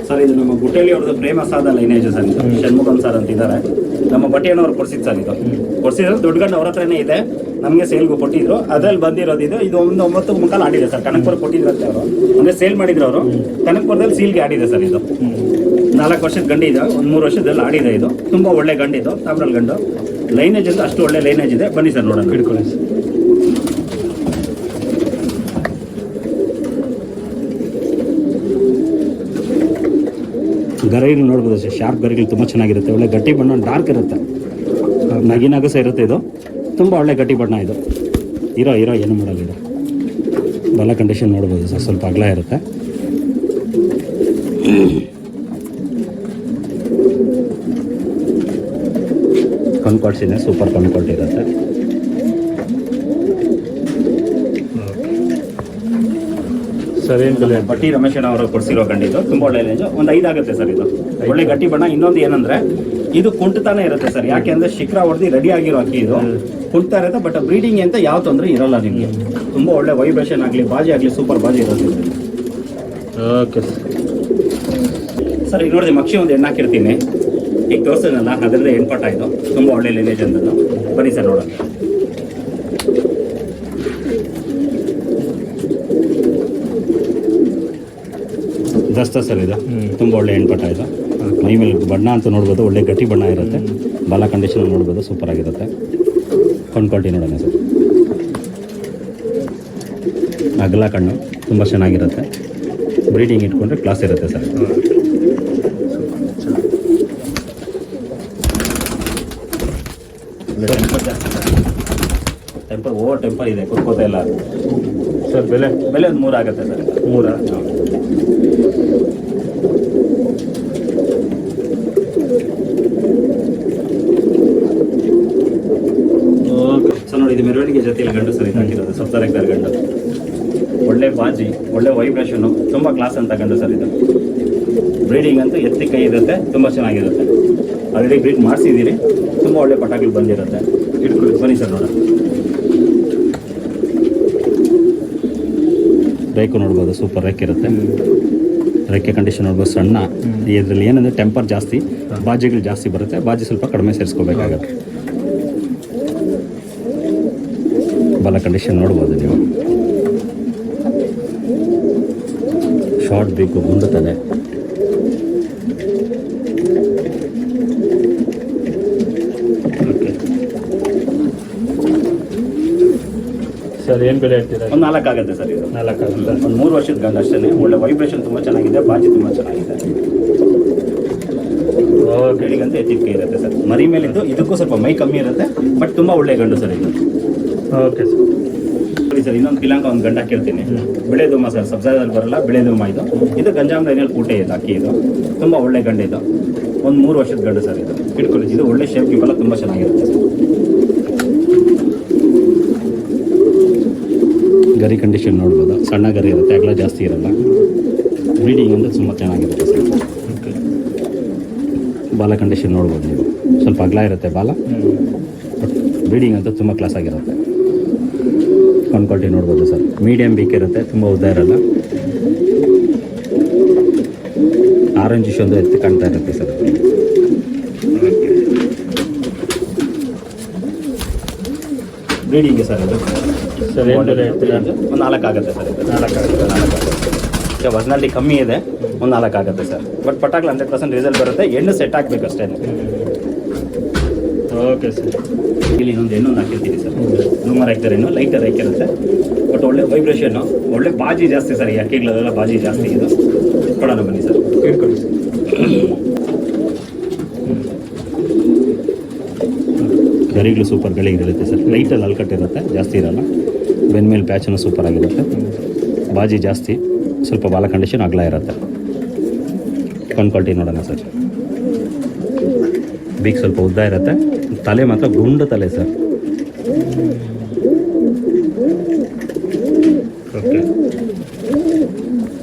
ಸರ್ ಇದು ನಮ್ಮ ಗುಟ್ಟೇಲಿ ಅವ್ರದ್ದು ಪ್ರೇಮಸಾದ ಲೈನೇಜ್ ಸರ್ ಇದು. ಷಣ್ಮುಖಂ ಸರ್ ಅಂತಿದ್ದಾರೆ. ನಮ್ಮ ಬಟ್ಟೆಯನ್ನವ್ರು ಕೊಡಿಸಿದ್ದು ಸರ್ ಇದು. ಕೊಡಿಸಿದ್ರು ದೊಡ್ಡ ಗಂಡು ಅವ್ರ ಹತ್ರನೇ ಇದೆ. ನಮಗೆ ಸೇಲ್ಗೂ ಕೊಟ್ಟಿದ್ರು. ಅದ್ರಲ್ಲಿ ಬಂದಿರೋದು ಇದು. ಇದು ಒಂದು 9 ಆಡಿದೆ ಸರ್. ಕನಕಪುರ ಕೊಟ್ಟಿದ್ರಂತೆ ಅವರು. ಅಂದರೆ ಸೇಲ್ ಮಾಡಿದ್ರು ಅವರು. ಕನಕಪುರದಲ್ಲಿ ಸೀಲ್ಗೆ ಆಡಿದೆ ಸರ್ ಇದು. 4 ವರ್ಷದ ಗಂಡಿ ಇದೆ. ಒಂದು 3 ವರ್ಷದಲ್ಲಿ ಆಡಿದೆ ಇದು. ತುಂಬ ಒಳ್ಳೆ ಗಂಡಿದು. ತಾಮ್ರಲ್ಲಿ ಗಂಡು. ಲೈನೇಜ್ ಅಂತ ಅಷ್ಟು ಒಳ್ಳೆ ಲೈನೇಜ್ ಇದೆ. ಬನ್ನಿ ಸರ್ ನೋಡೋಣ. ಹಿಡ್ಕೊಳ್ಳಿ ಸರ್. ಗರಿಗಳು ನೋಡ್ಬೋದು ಸರ್. ಶಾರ್ಪ್ ಗರಿಗಳು ತುಂಬ ಚೆನ್ನಾಗಿರುತ್ತೆ. ಒಳ್ಳೆ ಗಟ್ಟಿ ಬಣ್ಣ, ಡಾರ್ಕ್ ಇರುತ್ತೆ. ನಗಿನಾಗ ಸಹ ಇರುತ್ತೆ ಇದು. ತುಂಬ ಒಳ್ಳೆ ಗಟ್ಟಿ ಬಣ್ಣ ಇದು. ಇರೋ ಏನು ಮಾಡಲ್ಲ ಇದು. ಬಾಲ ಕಂಡೀಷನ್ ನೋಡ್ಬೋದು ಸರ್. ಸ್ವಲ್ಪ ಅಗಲ ಇರುತ್ತೆ. ಕಣ್ಕೊಳ್ಸಿದೆ. ಸೂಪರ್ ಕಣ್ಕೊಳ್ತಿರುತ್ತೆ. ಸರ್ ಏನು ಬೆಲೆ ಬಟ್ಟಿ ರಮೇಶಣ್ಣ ಅವರು ಕೊಡ್ಸಿರೋ ಗಂಡಿದ್ದು ತುಂಬಾ ಒಳ್ಳೆ ರೇಂಜ್ ಒಂದು 5 ಆಗುತ್ತೆ ಸರ್ ಇದು ಒಳ್ಳೆ ಗಟ್ಟಿ ಬಣ್ಣ. ಇನ್ನೊಂದು ಏನಂದ್ರೆ ಇದು ಕುಂಟತಾನೆ ಇರುತ್ತೆ ಸರ್, ಯಾಕೆ ಅಂದ್ರೆ ಶಿಖರ ಹೊಡೆದು ರೆಡಿ ಆಗಿರೋ ಅಕ್ಕಿ ಇದು ಕುಂಟ್ತಾ ಇರುತ್ತೆ. ಬಟ್ ಬ್ರೀಡಿಂಗ್ ಅಂತ ಯಾವ ತೊಂದರೆ ಇರಲ್ಲ ನಿಮಗೆ. ತುಂಬಾ ಒಳ್ಳೆ ವೈಬ್ರೇಷನ್ ಆಗಲಿ ಬಾಜಿ ಆಗಲಿ ಸೂಪರ್ ಬಾಜಿ ಇರುತ್ತೆ ಓಕೆ ಸರ್. ಈಗ ನೋಡಿದ್ರೆ ಮಕ್ಷಿ ಒಂದು ಹೆಣ್ಣು ಹಾಕಿರ್ತೀನಿ, ಈಗ ತೋರಿಸೋದಲ್ಲ ಅದರದ್ದು ಹೆಣ್ಪಟ್ಟ ಇದು ತುಂಬಾ ಒಳ್ಳೆ ಲಿನೇಜ್ ಅಂತ. ಬನ್ನಿ ಸರ್ ನೋಡೋಣ. ದಸ್ತ ಸರ್ ಇದು ತುಂಬ ಒಳ್ಳೆ ಹೆಣ್ಪಟ್ಟ ಇದು. ಮೈ ಮೇಲೆ ಬಣ್ಣ ಅಂತ ನೋಡ್ಬೋದು, ಒಳ್ಳೆ ಗಟ್ಟಿ ಬಣ್ಣ ಇರುತ್ತೆ. ಬಾಲ ಕಂಡೀಷನ್ ನೋಡ್ಬೋದು, ಸೂಪರ್ ಆಗಿರುತ್ತೆ. ಕೊಂಡ್ಕೊಳ್ಟಿ ನೋಡೋಣ ಸರ್. ಅಗಲ ಕಣ್ಣು ತುಂಬ ಚೆನ್ನಾಗಿರುತ್ತೆ. ಬ್ರೀಡಿಂಗ್ ಇಟ್ಕೊಂಡ್ರೆ ಕ್ಲಾಸ್ ಇರುತ್ತೆ ಸರ್. ಟೆಂಪರ್ ಜಾಸ್ತಿ ಟೆಂಪರ್ ಓವರ್ ಟೆಂಪರ್ ಇದೆ, ಕುತ್ಕೋತಾ ಇಲ್ಲ ಸರ್. ಬೆಲೆ ಒಂದು 3 ಆಗುತ್ತೆ ಸರ್. 3 ಸೊ ನೋಡಿ, ಇದು ಮೆರವಣಿಗೆ ಜೊತೆಲಿ ಗಂಡು ಸರ್ ಇದು ಹಾಕಿರೋದು ಸಪ್ತಾರೆಕ್ಟರ್ ಗಂಡು. ಒಳ್ಳೆ ಬಾಜಿ, ಒಳ್ಳೆ ವೈಬ್ರೇಷನ್ನು, ತುಂಬ ಕ್ಲಾಸ್ ಅಂತ ಗಂಡು ಸರ್ ಇದು. ಬ್ರೀಡಿಂಗ್ ಅಂತೂ ಎತ್ತಿ ಕೈ ಇರುತ್ತೆ, ತುಂಬ ಚೆನ್ನಾಗಿರುತ್ತೆ. ಆಲ್ರೆಡಿ ಬ್ರೀಡ್ ಮಾಡಿಸಿದ್ದೀರಿ, ತುಂಬ ಒಳ್ಳೆ ಪಟಾಕಿ ಬಂದಿರುತ್ತೆ. ಇಟ್ಕೊಳ್ಳಿ ಬನ್ನಿ ಸರ್ ನೋಡೋಣ. ರೇಕು ನೋಡ್ಬೋದು, ಸೂಪರ್ ರೇಕ್ ಇರುತ್ತೆ. ರೆಕ್ಕೆ ಕಂಡೀಷನ್ ನೋಡ್ಬೋದು ಸಣ್ಣ. ಇದರಲ್ಲಿ ಏನಂದರೆ ಟೆಂಪರ್ ಜಾಸ್ತಿ, ಬಾಜಿಗಳು ಜಾಸ್ತಿ ಬರುತ್ತೆ. ಬಾಜಿ ಸ್ವಲ್ಪ ಕಡಿಮೆ ಸೇರಿಸ್ಕೋಬೇಕಾಗತ್ತೆ. ಬಾಲ ಕಂಡೀಷನ್ ನೋಡ್ಬೋದು ನೀವು. ಶಾರ್ಟ್ ಬೇಕು, ಗುಂಡು ತಲೆ. ಸರ್ ಏನು ಬೆಲೆ ಹೇಳ್ತೀರಾ? ಒಂದು 4 ಆಗುತ್ತೆ ಸರ್ ಇದು. 4 ಆಗುತ್ತೆ. ಒಂದು 3 ವರ್ಷದ ಗಂಡು ಅಷ್ಟೇ. ಒಳ್ಳೆ ವೈಬ್ರೇಷನ್ ತುಂಬ ಚೆನ್ನಾಗಿದೆ, ಬಾಜಿ ತುಂಬ ಚೆನ್ನಾಗಿದೆ. ಬೆಳಿಗಂತ ಎತ್ತಿಕ್ಕೆ ಇರುತ್ತೆ ಸರ್. ಮರಿ ಮೇಲಿದ್ದು ಇದಕ್ಕೂ ಸ್ವಲ್ಪ ಮೈ ಕಮ್ಮಿ ಇರುತ್ತೆ, ಬಟ್ ತುಂಬ ಒಳ್ಳೆ ಗಂಡು ಸರ್ ಇದು. Okay sir. ಸರಿ ಸರ್, ಇನ್ನೊಂದು ಪಿಲಾಂಕ ಒಂದು ಗಂಡು ಹಾಕಿರ್ತೀನಿ. ಬಿಳೆದುಮ್ಮ ಸರ್, ಸಬ್ಸಾದಲ್ಲಿ ಬರಲ್ಲ, ಬಿಳೆದುಮ್ಮ ಇದು. ಇದು ಗಂಜಾಮ್ ಲೈನಲ್ಲಿ ಕೂಟೆ ಇದೆ ಅಕ್ಕಿ ಇದು. ತುಂಬ ಒಳ್ಳೆ ಗಂಡು ಇದು. ಒಂದು 3 ವರ್ಷದ ಗಂಡು ಸರ್ ಇದು. ಇಟ್ಕೊಳ್ಳಿ, ಇದು ಒಳ್ಳೆ ಶೇಪ್ ಗಿಪ್ಪೆಲ್ಲ ತುಂಬ ಚೆನ್ನಾಗಿರುತ್ತೆ ಸರ್. ಗರಿ ಕಂಡೀಷನ್ ನೋಡ್ಬೋದು, ಸಣ್ಣ ಗರಿ ಇರುತ್ತೆ, ಅಗಲ ಜಾಸ್ತಿ ಇರಲ್ಲ. ಬ್ರೀಡಿಂಗ್ ಅಂದರೆ ತುಂಬ ಚೆನ್ನಾಗಿರುತ್ತೆ ಸರ್. ಬಾಲ ಕಂಡೀಷನ್ ನೋಡ್ಬೋದು ನೀವು, ಸ್ವಲ್ಪ ಅಗಲ ಇರುತ್ತೆ ಬಾಲ. ಬ್ರೀಡಿಂಗ್ ಅಂತ ತುಂಬ ಕ್ಲಾಸ್ ಆಗಿರುತ್ತೆ. ಕೊಂಡ್ಕೊಳ್ಟಿ ನೋಡ್ಬೋದು ಸರ್. ಮೀಡಿಯಮ್ ಬೀಕ್ ಇರುತ್ತೆ, ತುಂಬ ಉದ್ದ ಇರಲ್ಲ. ಆರೆಂಜ್ ಇಶ್ ಒಂದು ಎತ್ತಿ ಕಾಣ್ತಾ ಇರುತ್ತೆ ಸರ್. ಬ್ರೀಡಿಂಗ್ಗೆ ಸರ್ ಅದು ಸರ್ ಏನು ಬೆಲೆ ಹೇಳ್ತೀರಾ? ಒಂದು 4 ಆಗುತ್ತೆ ಸರ್ ಇದು. 4 ಆಗುತ್ತೆ. ವರ್ಸ್ನಾಲಿಟಿ ಕಮ್ಮಿ ಇದೆ, ಒಂದು 4 ಆಗುತ್ತೆ ಸರ್. ಬಟ್ ಪಟಾಕ್ಲ 100% ರಿಸಲ್ಟ್ ಬರುತ್ತೆ. ಹೆಣ್ಣು ಸೆಟ್ ಆಗಬೇಕು ಅಷ್ಟೇ. Okay sir. ಇಲ್ಲಿ ಇನ್ನೊಂದು ಹಾಕಿರ್ತೀವಿ ಸರ್. ನೂಮರ್ ಹಾಕ್ತಾರೆ, ಇನ್ನು ಲೈಟರ್ ಹಾಕಿರುತ್ತೆ. ಬಟ್ ಒಳ್ಳೆ ವೈಬ್ರೇಷನ್ನು, ಒಳ್ಳೆ ಬಾಜಿ ಜಾಸ್ತಿ ಸರ್. ಈ ಅಕ್ಕಿಗಳೆಲ್ಲ ಬಾಜಿ ಜಾಸ್ತಿ ಇದು. ಕೊಡೋಣ ಬನ್ನಿ ಸರ್. ಇಟ್ಕೊಳ್ಳಿ ಸರ್. ಗರಿಗಳು ಸೂಪರ್ ಗಳಿರುತ್ತೆ ಸರ್. ಲೈಟಲ್ಲಿ ಅಲ್ಕಟ್ಟಿರುತ್ತೆ, ಜಾಸ್ತಿ ಇರಲ್ಲ. ಬೆನ್ನ ಮೇಲೆ ಪ್ಯಾಚನ್ನು ಸೂಪರ್ ಆಗಿರುತ್ತೆ. ಬಾಜಿ ಜಾಸ್ತಿ, ಸ್ವಲ್ಪ ಬಾಲ ಕಂಡೀಷನ್ ಅಗಲ ಇರುತ್ತೆ. ಕೊಂಡ್ಕೊಳ್ಟಿ ನೋಡೋಣ ಸರ್. ಬೀಕ್ ಸ್ವಲ್ಪ ಉದ್ದ ಇರುತ್ತೆ, ತಲೆ ಮಾತ್ರ ಗುಂಡು ತಲೆ ಸರ್. Okay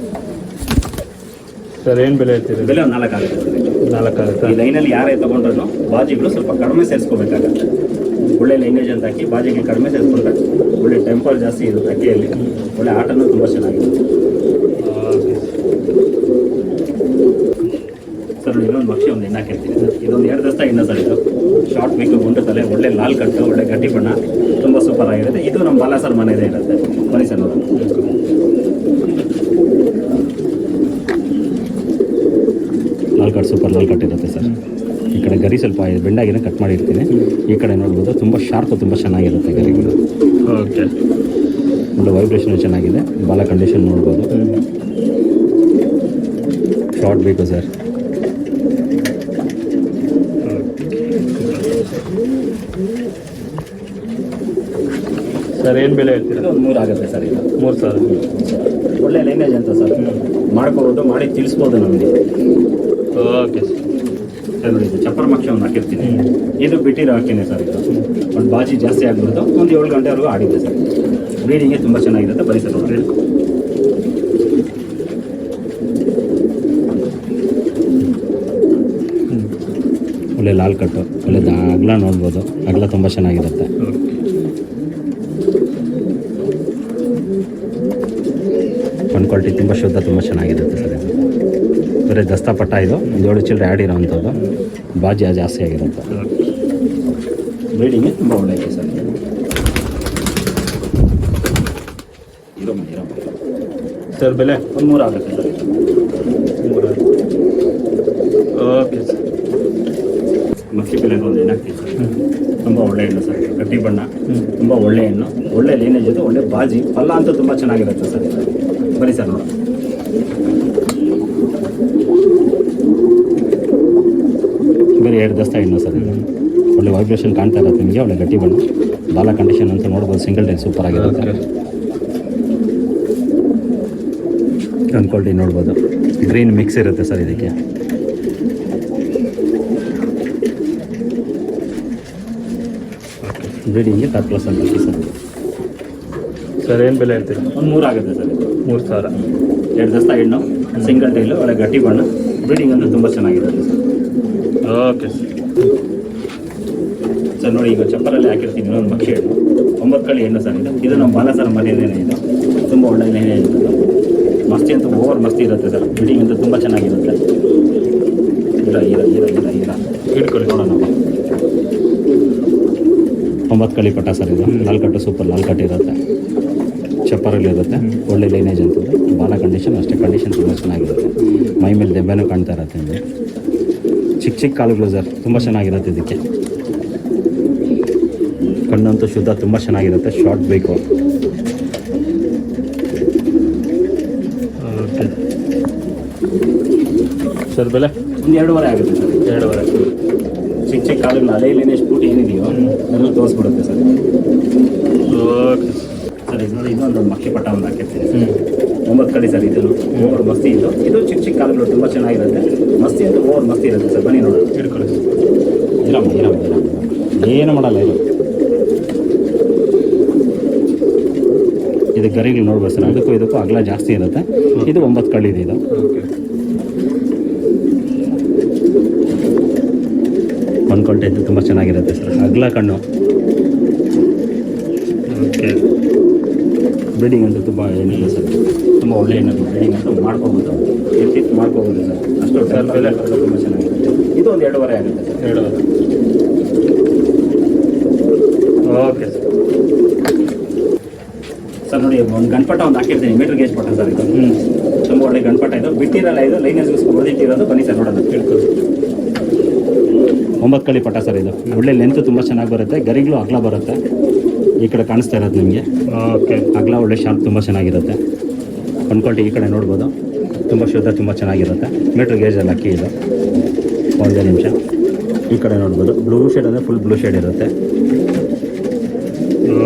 sir. ಏನು ಬೆಲೆ ಹೇಳ್ತೀರಿ? ಬೆಲೆ ಒಂದು 4 ಆಗುತ್ತೆ ಸರ್. 4 ಆಗುತ್ತೆ. ಈ ಲೈನಲ್ಲಿ ಯಾರೇ ತೊಗೊಂಡ್ರು ಬಾಜಿಗಳು ಸ್ವಲ್ಪ ಕಡಿಮೆ ಸೇರಿಸ್ಕೋಬೇಕಾಗತ್ತೆ. ಒಳ್ಳೆ ಲೈನೇಜ್ ಅಂತ ಹಾಕಿ ಬಾಜಿಗಳು ಕಡಿಮೆ ಸೇರಿಸ್ಕೊಂಡ್ರೆ ಒಳ್ಳೆ ಟೆಂಪರ್ ಜಾಸ್ತಿ ಇರುತ್ತೆ ಅಕ್ಕಿಯಲ್ಲಿ. ಒಳ್ಳೆ ಆಟನೂ ತುಂಬ ಚೆನ್ನಾಗಿರುತ್ತೆ ಸರ್. ಇನ್ನೊಂದು ಭಕ್ಷ್ಯ ಒಂದು ಹೆಣ್ಣು ಹಾಕಿರ್ತೀನಿ ಸರ್. ಇದೊಂದು 2 ದಸ್ತ ಹೆಣ್ಣು ಸರ್ ಇದು. ಶಾರ್ಟ್ ಬೇಕು, ಗುಂಡು ತಲೆ, ಒಳ್ಳೆ ಲಾಲ್ ಕಟ್ಟು, ಒಳ್ಳೆ ಗಟ್ಟಿ ಬಣ್ಣ, ತುಂಬ ಸೂಪರ್ ಆಗಿರುತ್ತೆ. ಇದು ನಮ್ಮ ಬಾಲ ಸರ್ ಮನೆಯದೇ ಇರುತ್ತೆ. ಬನ್ನಿ ಸರ್ ನೋಡೋಣ. Lal cut, super Lal cut ಇರುತ್ತೆ ಸರ್. ಈ ಕಡೆ ಗರಿ ಸ್ವಲ್ಪ ಬೆಂಡಾಗಿನ ಕಟ್ ಮಾಡಿರ್ತೀನಿ. ಈ ಕಡೆ ನೋಡ್ಬೋದು, ತುಂಬ ಶಾರ್ಪು, ತುಂಬ ಚೆನ್ನಾಗಿರುತ್ತೆ ಗರಿಗಳು. ಓಕೆ. ಒಳ್ಳೆ ವೈಬ್ರೇಷನ್ ಚೆನ್ನಾಗಿದೆ. ಬಾಲ ಕಂಡೀಷನ್ ನೋಡ್ಬೋದು. ಶಾರ್ಟ್ ಬೇಕು ಸರ್. ಸರ್ ಏನು ಬೆಲೆ ಹೇಳ್ತೀರಾ? ಒಂದು 3 ಆಗುತ್ತೆ ಸರ್ ಇದು. 3,000. ಒಳ್ಳೆ ಲೈನೇಜ್ ಅಂತ ಸರ್. ಮಾಡ್ಕೋಬೋದು, ಮಾಡಿ ತಿಳಿಸ್ಬೋದು ನಮಗೆ. Okay sir. ನೋಡಿ, ಇದು ಚಪ್ಪರ್ ಮಕ್ಷ ಒಂದು ಹಾಕಿರ್ತೀನಿ. ಇದು ಬಿಟ್ಟಿರೋ ಹಾಕಿನೇ ಸರ್ ಇದು. ಒಂದು ಬಾಜಿ ಜಾಸ್ತಿ ಆಗ್ಬಿಡುತ್ತೆ. ಒಂದು 7 ಗಂಟೆವರೆಗೂ ಆಡಿದೆ ಸರ್. ಬ್ರೀಡಿಂಗ್ಗೆ ತುಂಬ ಚೆನ್ನಾಗಿರುತ್ತೆ. ಬರೀ ಸರ್ ನೋಡ್ರಿ. ನಾಲ್ಕು ಕಟ್ಟು ಅಲ್ಲಿ ಅಗಲ ನೋಡ್ಬೋದು, ಅಗಲ ತುಂಬ ಚೆನ್ನಾಗಿರುತ್ತೆ. ಒಂದು ಕ್ವಾಲಿಟಿ ತುಂಬ ಶುದ್ಧ, ತುಂಬ ಚೆನ್ನಾಗಿರುತ್ತೆ ಸರ್. ಇದು ಬೇರೆ ದಸ್ತಪಟ್ಟ, ಇದು ಒಂದು 7 ಚಿಲ್ಲರೆ ಆಡಿರೋ ಅಂಥದ್ದು. ಬಾಜಿ ಜಾಸ್ತಿ ಆಗಿರುತ್ತೆ. ಬ್ರೀಡಿಂಗ್ ತುಂಬ ಒಳ್ಳೆಯದು ಸರ್. ಇರೋ ಸರ್ ಬೆಲೆ ಒಂದು 3 ಆಗುತ್ತೆ ಸರ್. Okay sir. ಮಕ್ಕಿ ಬೆಲೆಗೆ ಒಂದು ಏನಾಗ್ತೀವಿ ಸರ್. ತುಂಬ ಒಳ್ಳೆ ಹೆಣ್ಣು ಸರ್, ಗಟ್ಟಿ ಬಣ್ಣ, ತುಂಬ ಒಳ್ಳೆ ಹೆಣ್ಣು, ಒಳ್ಳೆ ಲೀನೇಜ್ ಇದು, ಒಳ್ಳೆ ಬಾಜಿ, ಪಲ್ಲ ಅಂತೂ ತುಂಬ ಚೆನ್ನಾಗಿರುತ್ತೆ ಸರ್. ಬನ್ನಿ ಸರ್ ನೋಡೋಣ. ಬೇರೆ 2 ದಸ್ತ ಹೆಣ್ಣು ಸರ್. ಇದು ಒಳ್ಳೆ ವೈಬ್ರೇಷನ್ ಕಾಣ್ತಾ ಇರುತ್ತೆ ನಿಮಗೆ, ಒಳ್ಳೆ ಗಟ್ಟಿ ಬಣ್ಣ, ಬಾಲ ಕಂಡೀಷನ್ ಅಂತ ನೋಡ್ಬೋದು. ಸಿಂಗಲ್ ಟೈಲ್ ಸೂಪರ್ ಆಗಿರುತ್ತೆ. ಒಂದು ಕ್ವಾಲಿಟಿ ನೋಡ್ಬೋದು, ಗ್ರೀನ್ ಮಿಕ್ಸ್ ಇರುತ್ತೆ ಸರ್ ಇದಕ್ಕೆ. ಬ್ರೀಡಿಂಗ್ಗೆ ಟಾಪ್ ಕ್ಲಾಸ್ ಅಂತ ಸರ್. ಸರ್ ಏನು ಬೆಲೆ ಹೇಳ್ತೀರಿ? ಒಂದು 3 ಆಗುತ್ತೆ ಸರ್. 3,000. 2 ದಸ್ತ ಹೆಣ್ಣು, ಸಿಂಗಲ್ ಟೈಲು, ಒಳ್ಳೆ ಗಟ್ಟಿ ಬಣ್ಣ, ಬ್ರೀಡಿಂಗ್ ಅಂತೂ ತುಂಬ ಚೆನ್ನಾಗಿರುತ್ತೆ ಸರ್. Okay sir. ಸರ್ ನೋಡಿ, ಈಗ ಚಪ್ಪರಲ್ಲಿ ಹಾಕಿರ್ತೀನಿ ಇನ್ನೊಂದು ಮಕ್ಕಿ ಹೆಣ್ಣು, 9 ಕಳಿ ಹೆಣ್ಣು ಸರ್. ಇದು ನಮ್ಮ ಬಾಲಸರ ಮನೆಯದೇನೆ, ಇದು ತುಂಬ ಒಳ್ಳೆ ನೇನೆ ಇದು. ಮಸ್ತಿ ಅಂತೂ ಓವರ್ ಮಸ್ತಿ ಇರುತ್ತೆ ಸರ್. ಬ್ರೀಡಿಂಗ್ ಅಂತೂ ತುಂಬ ಚೆನ್ನಾಗಿರುತ್ತೆ. ಇಲ್ಲ ಇಟ್ಕೊಳ್ಳಿ ನೋಡೋಣ. 9 ಕಳಿ ಪಟ್ಟ ಸರ್. ಇದು 4 ಕಟ್ಟು ಸೂಪರ್ 4 ಕಟ್ಟು ಇರುತ್ತೆ. ಚಪ್ಪರಲ್ಲಿರುತ್ತೆ, ಒಳ್ಳೆ ಲೈನೇಜ್ ಅಂತದ್ದು. ಬಾಲ ಕಂಡೀಷನ್ ಅಷ್ಟೇ, ಕಂಡೀಷನ್ ತುಂಬ ಚೆನ್ನಾಗಿರುತ್ತೆ. ಮೈ ಮೇಲೆ ದೆಬ್ಬೆನೂ ಕಾಣ್ತಾ ಇರುತ್ತೆ ನಿಮಗೆ. ಚಿಕ್ಕ ಚಿಕ್ಕ ಕಾಲುಗಳು ಸರ್, ತುಂಬ ಚೆನ್ನಾಗಿರುತ್ತೆ ಇದಕ್ಕೆ. ಕಣ್ಣಂತೂ ಶುದ್ಧ, ತುಂಬ ಚೆನ್ನಾಗಿರುತ್ತೆ. ಶಾರ್ಟ್ ಬೇಕು. Okay sir. ಬೆಲೆ ಒಂದು 2.5 ಆಗುತ್ತೆ ಸರ್. 2.5. ಚಿಕ್ಕ ಚಿಕ್ಕ ಕಾಲುಗಳು ಅಲೆ ಲೈನೇಜ್ ಸ್ಕೂಟಿ ಏನಿದೆಯೋ ಎಲ್ಲ ತೋರಿಸ್ಬಿಡುತ್ತೆ ಸರ್. ಓಕೆ ಸರ್ ಇದು ನೋಡಿ, ಇನ್ನೊಂದು ಮಕ್ಕಿ ಪಟ್ಟ ಒಂದು ಹಾಕಿರ್ತೀನಿ ಸರ್. 9 ಕಳಿ ಸರ್. ಇದು ಓವರ್ ಮಸ್ತಿ ಇದು. ಇದು ಚಿಕ್ಕ ಚಿಕ್ಕ ಕಾಲುಗಳು ತುಂಬ ಚೆನ್ನಾಗಿರುತ್ತೆ. ಮಸ್ತಿ ಅಂತೂ ಓವರ್ ಮಸ್ತಿ ಇರುತ್ತೆ ಸರ್. ಬನ್ನಿ ನೋಡೋಣ. ಇಟ್ಕೊಳ್ಳಿ. ಏನು ಮಾಡಲ್ಲ ಇದು. ಇದು ಗರಿಗಳು ನೋಡ್ಬೋದು ಸರ್. ಅದಕ್ಕೂ ಇದಕ್ಕೂ ಅಗಲ ಜಾಸ್ತಿ ಇರುತ್ತೆ. ಇದು 9 ಕಳಿದೆ ಇದು. ಓಕೆ. ಒಂದು ಕ್ವಾಲಿಟಿ ಇದು ತುಂಬ ಚೆನ್ನಾಗಿರುತ್ತೆ ಸರ್. ಅಗಲ ಕಣ್ಣು, ಓಕೆ. ಬ್ರೀಡಿಂಗ್ ಅಂತೂ ತುಂಬ ಏನಿದೆ ಸರ್. ತುಂಬ ಒಳ್ಳೆ ಹೆಣ್ಣು. ಬ್ರೀಡಿಂಗ್ ಅಂತೂ ಮಾಡ್ಕೋಬೋದು, ಎತ್ತಿತ್ತು ಮಾಡ್ಕೋಬೋದು ಸರ್. ಅಷ್ಟು ಬೆಲೆ ತುಂಬ ಚೆನ್ನಾಗಿರುತ್ತೆ. ಇದು ಒಂದು 2.5 ಆಗುತ್ತೆ ಸರ್. 2.5. Okay sir. ಸರ್ ನೋಡಿ, ಒಂದು ಗಣಪಟ ಒಂದು ಹಾಕಿರ್ತೀನಿ, ಮೀಟರ್ ಗೇಜ್ ಪಟ್ಟ ಸರ್. ಇದು ತುಂಬ ಒಳ್ಳೆ ಗಣಪಟ. ಇದು ಬಿಟ್ಟಿರಲ್ಲ, ಇದು ಲೈನೇಜ್ಗೋಸ್ಕರ ಹೊಡೆದಿಟ್ಟಿರೋದು. ಬನ್ನಿ ಸರ್ ನೋಡೋಣ. ಇಟ್ಕೊಳ್ಳಿ. 9 ಕಳಿ ಪಟ್ಟ ಸರ್. ಇದು ಒಳ್ಳೆ ಲೆಂತ್ ತುಂಬ ಚೆನ್ನಾಗಿ ಬರುತ್ತೆ. ಗರಿಗಳು ಅಗಲ ಬರುತ್ತೆ. ಈ ಕಡೆ ಕಾಣಿಸ್ತಾ ಇರೋದು ನಿಮಗೆ. ಓಕೆ. ಅಗಲ ಒಳ್ಳೆ ಶಾರ್ಪ್ ತುಂಬ ಚೆನ್ನಾಗಿರುತ್ತೆ. ಒಂದು ಕ್ವಾಲಿಟಿ ಈ ಕಡೆ ನೋಡ್ಬೋದು, ತುಂಬ ಶುದ್ಧ, ತುಂಬ ಚೆನ್ನಾಗಿರುತ್ತೆ. ಮೀಟ್ರ್ ಗೇಜಲ್ಲಿ ಅಕ್ಕಿ ಇದು. ಒಂದೇ ನಿಮಿಷ. ಈ ಕಡೆ ನೋಡ್ಬೋದು, ಬ್ಲೂ ಶೇಡ್ ಅಂದರೆ ಫುಲ್ ಬ್ಲೂ ಶೇಡ್ ಇರುತ್ತೆ.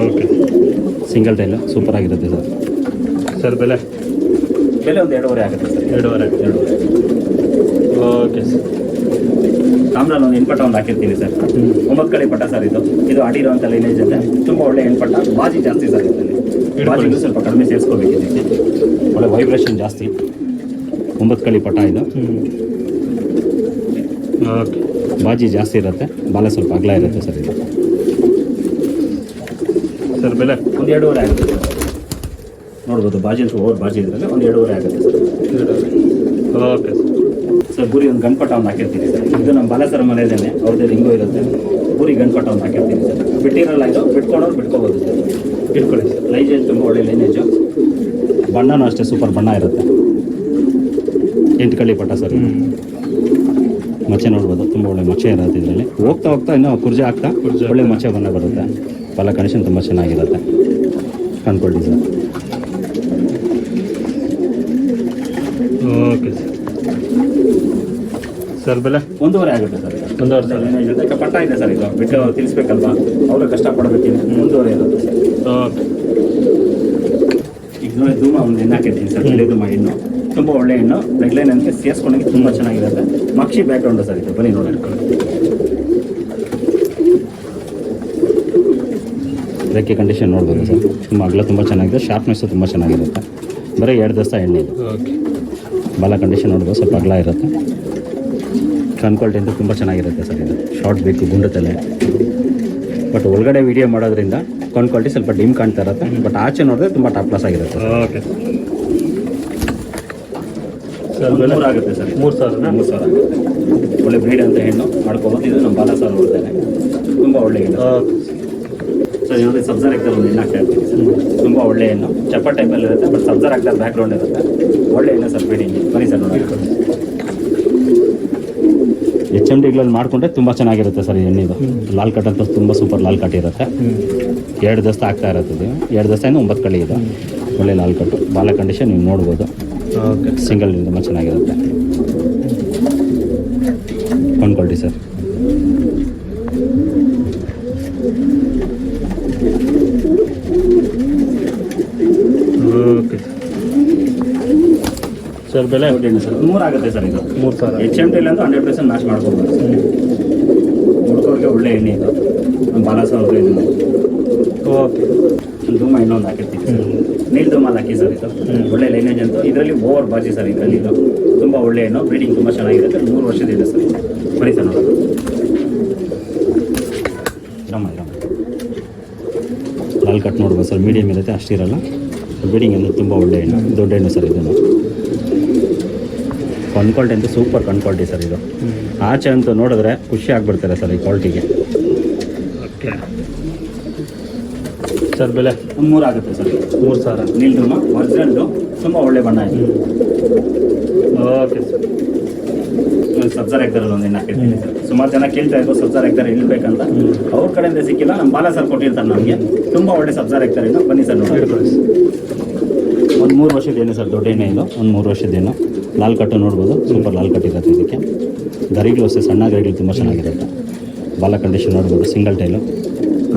ಓಕೆ. ಸಿಂಗಲ್ ಟೈಲು ಸೂಪರ್ ಆಗಿರುತ್ತೆ ಸರ್. ಸರ್ ಬೆಲೆ ಬೆಲೆ ಒಂದು 2.5 ಆಗುತ್ತೆ ಸರ್. 2.5. Okay sir. ತಾಮ್ರಲ್ಲಿ ಒಂದು ಹೆಣ್ಪಟ್ಟ ಒಂದು ಹಾಕಿರ್ತೀನಿ ಸರ್. 9 ಕಳಿ ಪಟ್ಟ ಸರ್. ಇದು ಆಡಿರೋಂಥ ಲೈನೇಜ್ ಇದೆ. ತುಂಬ ಒಳ್ಳೆ ಹೆಣ್ಪಟ್ಟ, ಬಾಜಿ ಜಾಸ್ತಿ ಸರ್. ಇದರಲ್ಲಿ ಬಾಜಿಗೂ ಸ್ವಲ್ಪ ಕಡಿಮೆ ಸೇರಿಸ್ಕೋಬೇಕು. ಇದಕ್ಕೆ ಒಳ್ಳೆ ವೈಬ್ರೇಷನ್ ಜಾಸ್ತಿ. 9 ಕಳಿ ಪಟ್ಟ ಇದು. ಓಕೆ. ಬಾಜಿ ಜಾಸ್ತಿ ಇರುತ್ತೆ, ಬಾಲ ಸ್ವಲ್ಪ ಅಗಲ ಇರುತ್ತೆ ಸರ್. ಇದು ಸರ್ ಬೆಲೆ ಒಂದು 2.5 ಆಗುತ್ತೆ ಸರ್. ನೋಡ್ಬೋದು, ಬಾಜಿ ಅಂತ ಓವರ್ ಬಾಜಿ ಇದರಲ್ಲಿ ಒಂದು 2.5 ಆಗುತ್ತೆ ಸರ್. Okay sir. ಸರ್ ಗುರಿ ಒಂದು ಗಣಪಟ ಒಂದು ಹಾಕಿರ್ತೀನಿ ಸರ್. ಇದು ನಮ್ಮ ಬಾಲಸರ ಮನೆಯದೇನೆ, ಅವ್ರದ್ದು ರಿಂಗು ಇರುತ್ತೆ. ಗುರಿ ಗಣಪಟ ಒಂದು ಹಾಕಿರ್ತೀನಿ ಸರ್. ಬಿಟ್ಟಿರಲ್ಲ, ಇದು ಬಿಟ್ಕೊಂಡವ್ರು ಬಿಟ್ಕೋಬೋದು ಸರ್. ಇಟ್ಕೊಳ್ಳಿ ಸರ್. ಲೈನೇಜ್ ತುಂಬ ಒಳ್ಳೆ ಲೈನೇಜು. ಬಣ್ಣನೂ ಅಷ್ಟೇ ಸೂಪರ್ ಬಣ್ಣ ಇರುತ್ತೆ. 8 ಕಳಿ ಪಟ್ಟ ಸರ್. ಮಚ್ಚೆ ನೋಡ್ಬೋದು, ತುಂಬ ಒಳ್ಳೆ ಮಚ್ಚೆ ಇರುತ್ತೆ ಇದರಲ್ಲಿ. ಹೋಗ್ತಾ ಹೋಗ್ತಾ ಇನ್ನೂ ಕುರ್ಜೆ ಆಗ್ತಾ ಒಳ್ಳೆ ಮಚ್ಚೆ ಬಣ್ಣ ಬರುತ್ತೆ. ಬಾಲ ಕಂಡೀಷನ್ ತುಂಬ ಚೆನ್ನಾಗಿರುತ್ತೆ. ಕಂಡ್ಕೊಳ್ತೀವಿ ಸರ್. Okay sir. ಸರ್ ಬೆಲೆ 1.5 ಆಗುತ್ತೆ ಸರ್. 1.5 ಸರ್. ಯಾಕೆ ಪಟ್ಟ ಇದೆ ಸರ್. ಇದು ಬಿಟ್ಟು ತಿಳಿಸ್ಬೇಕಲ್ವಾ, ಅವರು ಕಷ್ಟಪಡಬೇಕಿಲ್ಲ. 1.5 ಇರುತ್ತೆ ಸರ್. ಓಕೆ. ಈಗ ನೋಡಿ, ಧೂಮ ಒಂದು ಹೆಣ್ಣು ಹಾಕಿರ್ತೀನಿ ಸರ್. ಬಿಳಿ ಧೂಮ ಹೆಣ್ಣು ತುಂಬ ಒಳ್ಳೆ ಹೆಣ್ಣು. ರೆಗ್ಲೈನ್ ಅಂತ ಸೇರಿಸ್ಕೊಂಡಾಗ ತುಂಬ ಚೆನ್ನಾಗಿರುತ್ತೆ. ಮಕ್ಷಿ ಬ್ಯಾಕ್ಗ್ರೌಂಡು ಸರ್. ಇದು ಬನ್ನಿ ನೋಡಿ. ರೆಕ್ಕೆ ಕಂಡೀಷನ್ ನೋಡ್ಬೋದು ಸರ್. ತುಂಬ ಅಗಲ ತುಂಬ ಚೆನ್ನಾಗಿದೆ. ಶಾರ್ಪ್ನೆಸ್ಸು ತುಂಬ ಚೆನ್ನಾಗಿರುತ್ತೆ. ಬರೀ 2 ದಸ್ತ ಎಣ್ಣೆ ಇದು. ಓಕೆ. ಬಾಲ ಕಂಡೀಷನ್ ನೋಡ್ಬೋದು, ಸ್ವಲ್ಪ ಅಗಲ ಇರುತ್ತೆ. ಕನ್ ಕ್ವಾಲಿಟಿ ಅಂತ ತುಂಬ ಚೆನ್ನಾಗಿರುತ್ತೆ ಸರ್ ಇದು. ಶಾರ್ಟ್ ಬೇಕು ಗುಂಡು ತಲೆ, ಬಟ್ ಒಳಗಡೆ ವಿಡಿಯೋ ಮಾಡೋದ್ರಿಂದ ಕನ್ ಕ್ವಾಲಿಟಿ ಸ್ವಲ್ಪ ಡಿಮ್ ಕಾಣ್ತಾ ಇರುತ್ತೆ, ಬಟ್ ಆಚೆ ನೋಡಿದ್ರೆ ತುಂಬ ಟಾಪ್ ಕ್ಲಾಸ್ ಆಗಿರುತ್ತೆ ಸರ್. ಓಕೆ ಸರ್ ಬೆಲೆ 3 ಆಗುತ್ತೆ ಸರ್. 3,000 3,000 ಆಗುತ್ತೆ. ಒಳ್ಳೆ ಬ್ರೀಡ್ ಅಂತ ಹೆಣ್ಣು ಮಾಡ್ಕೋಬೋದು. ಇದು ನಮ್ಮ ಬಾಲ ಸರ್ ನೋಡ್ತೇನೆ, ತುಂಬ ಒಳ್ಳೆ ಹೆಣ್ಣು ಓಕೆ ಸರ್. ಇನ್ನೊಂದು ಸಬ್ಜರ್ ಆಗ್ತಾರೆ ಒಂದು ಹೆಣ್ಣು ಆಗ್ತಾ ಇರ್ತೀವಿ ಸರ್. ತುಂಬ ಒಳ್ಳೆ ಹೆಣ್ಣು, ಚಪ್ಪ ಟೈಪಲ್ಲಿ ಇರುತ್ತೆ, ಬಟ್ ಸಬ್ಜರ್ ಆಗ್ತಾರೆ ಬ್ಯಾಕ್ಗ್ರೌಂಡ್ ಇರುತ್ತೆ. ಒಳ್ಳೆ ಹೆಣ್ಣು ಸರ್ ಬ್ರೀಡಿಂಗ್. ಬನ್ನಿ ಸರ್ ನೋಡಿ. HMDಗಳಲ್ಲಿ ಮಾಡಿಕೊಂಡ್ರೆ ತುಂಬ ಚೆನ್ನಾಗಿರುತ್ತೆ ಸರ್ ಈ ಎಣ್ಣಿದು. ಲಾಲ್ ಕಟ್ ಅಂತ ತುಂಬ ಸೂಪರ್ ಲಾಲ್ ಕಟ್ ಇರುತ್ತೆ. 2 ದಸ್ತ ಆಗ್ತಾ ಇರುತ್ತೆ ಇದು. 2 ದಸ್ತೆಯಿಂದ 9 ಕಳಿ ಇದು. ಒಳ್ಳೆ ಲಾಲ್ ಕಟ್ಟು, ಬಾಲ ಕಂಡೀಷನ್ ನೀವು ನೋಡ್ಬೋದು. ಓಕೆ ಸಿಂಗಲ್ ತುಂಬ ಚೆನ್ನಾಗಿರುತ್ತೆ. ಕೊಂಡ್ಕೊಳ್ರಿ ಸರ್. ಓಕೆ ಸರ್ ಬೆಲೆ ಹೆಣ್ಣು ಸರ್ 3 ಆಗುತ್ತೆ ಸರ್. ಇದು 3,000 HMD ಇಲ್ಲ ಅಂದ್ರೆ 100% ಮ್ಯಾಚ್ ಮಾಡ್ಕೋಬೋದು ಸರ್. ಹುಡುಗರಿಗೆ ಒಳ್ಳೆ ಎಣ್ಣೆ ಇದು. ನಮ್ಮ ಬಾಲ ಸರ್ ಅವ್ರಿಗೆ ಇದು ಓಕೆ ಧೂಮ ಇನ್ನೊಂದು ಹಾಕಿರ್ತೀವಿ ಸರ್. ನೀಲ್ ಧೂಮಲ್ಲಿ ಹಾಕಿ ಸರ್ ಇದು. ಒಳ್ಳೆ ಲೈನೇಜ್ ಅಂತೂ ಇದರಲ್ಲಿ ಓವರ್ ಬಾಜಿ ಸರ್. ಇದರಲ್ಲಿ ಇದು ತುಂಬ ಒಳ್ಳೆ ಹೆಣ್ಣು, ಬ್ರೀಡಿಂಗ್ ತುಂಬ ಚೆನ್ನಾಗಿರುತ್ತೆ. 3 ವರ್ಷದಿದೆ ಸರ್. ಬರೀ ಸರ್ ನೋಡೋದು. ಲಾಲ್ ಕಟ್ ನೋಡ್ಬೋದು ಸರ್, ಮೀಡಿಯಮ್ ಇರುತ್ತೆ, ಅಷ್ಟಿರಲ್ಲ. ಬ್ರೀಡಿಂಗ್ ಅಂದರೆ ತುಂಬ ಒಳ್ಳೆ ಹೆಣ್ಣು, ದೊಡ್ಡ ಹೆಣ್ಣು ಸರ್ ಇದನ್ನು. ಕನ್ ಕ್ವಾಲಿಟಿ ಅಂತೂ ಸೂಪರ್ ಕನ್ ಕ್ವಾಲಿಟಿ ಸರ್ ಇದು. ಆಚೆ ಅಂತೂ ನೋಡಿದ್ರೆ ಖುಷಿ ಆಗಿಬಿಡ್ತಾರೆ ಸರ್ ಈ ಕ್ವಾಲಿಟಿಗೆ. ಓಕೆ ಸರ್ ಬೆಲೆ 3 ಆಗುತ್ತೆ ಸರ್. 3,000 ನೀಲ್ ಧೂಮ ಒರಿಜಿನಲ್ಲು, ತುಂಬ ಒಳ್ಳೆ ಬಣ್ಣ ಇದೆ. ಓಕೆ ಸರ್ ಸಬ್ಜರ್ ಆಗ್ತಾರಲ್ಲ ಒಂದು ಹೆಣ್ಣು ಹಾಕಿರ್ತೀನಿ ಸರ್. ಸುಮಾರು ಜನ ಕೇಳ್ತಾ ಇದ್ರು ಸಬ್ಜರ್ ಆಗ್ತಾರೆ ಇಳ್ಬೇಕಂತ. ಅವ್ರ ಕಡೆಯಿಂದ ಸಿಕ್ಕಿಲ್ಲ, ನಮ್ಮ ಬಾಲ ಸರ್ ಕೊಟ್ಟಿರ್ತಾರೆ ನಮಗೆ. ತುಂಬ ಒಳ್ಳೆ ಸಬ್ಜರ್ ಆಗ್ತಾರೆ. ಬನ್ನಿ ಸರ್ ನೋಡಿ. ಒಂದು 3 ವರ್ಷದ ಹೆಣ್ಣು ಸರ್, ದೊಡ್ಡ ಎಣ್ಣೆ ಇದು. ಒಂದು 3 ವರ್ಷದ ಹೆಣ್ಣು. ಲಾಲ್ ಕಟ್ಟು ನೋಡ್ಬೋದು, ಸೂಪರ್ ಲಾಲ್ ಕಟ್ ಇರುತ್ತೆ ಇದಕ್ಕೆ. ಗರಿಗಳು ಅಷ್ಟೇ ಸಣ್ಣ ಗರಿಗಳು ತುಂಬ ಚೆನ್ನಾಗಿರುತ್ತೆ. ಬಾಲ ಕಂಡೀಷನ್ ನೋಡ್ಬೋದು, ಸಿಂಗಲ್ ಟೈಲು.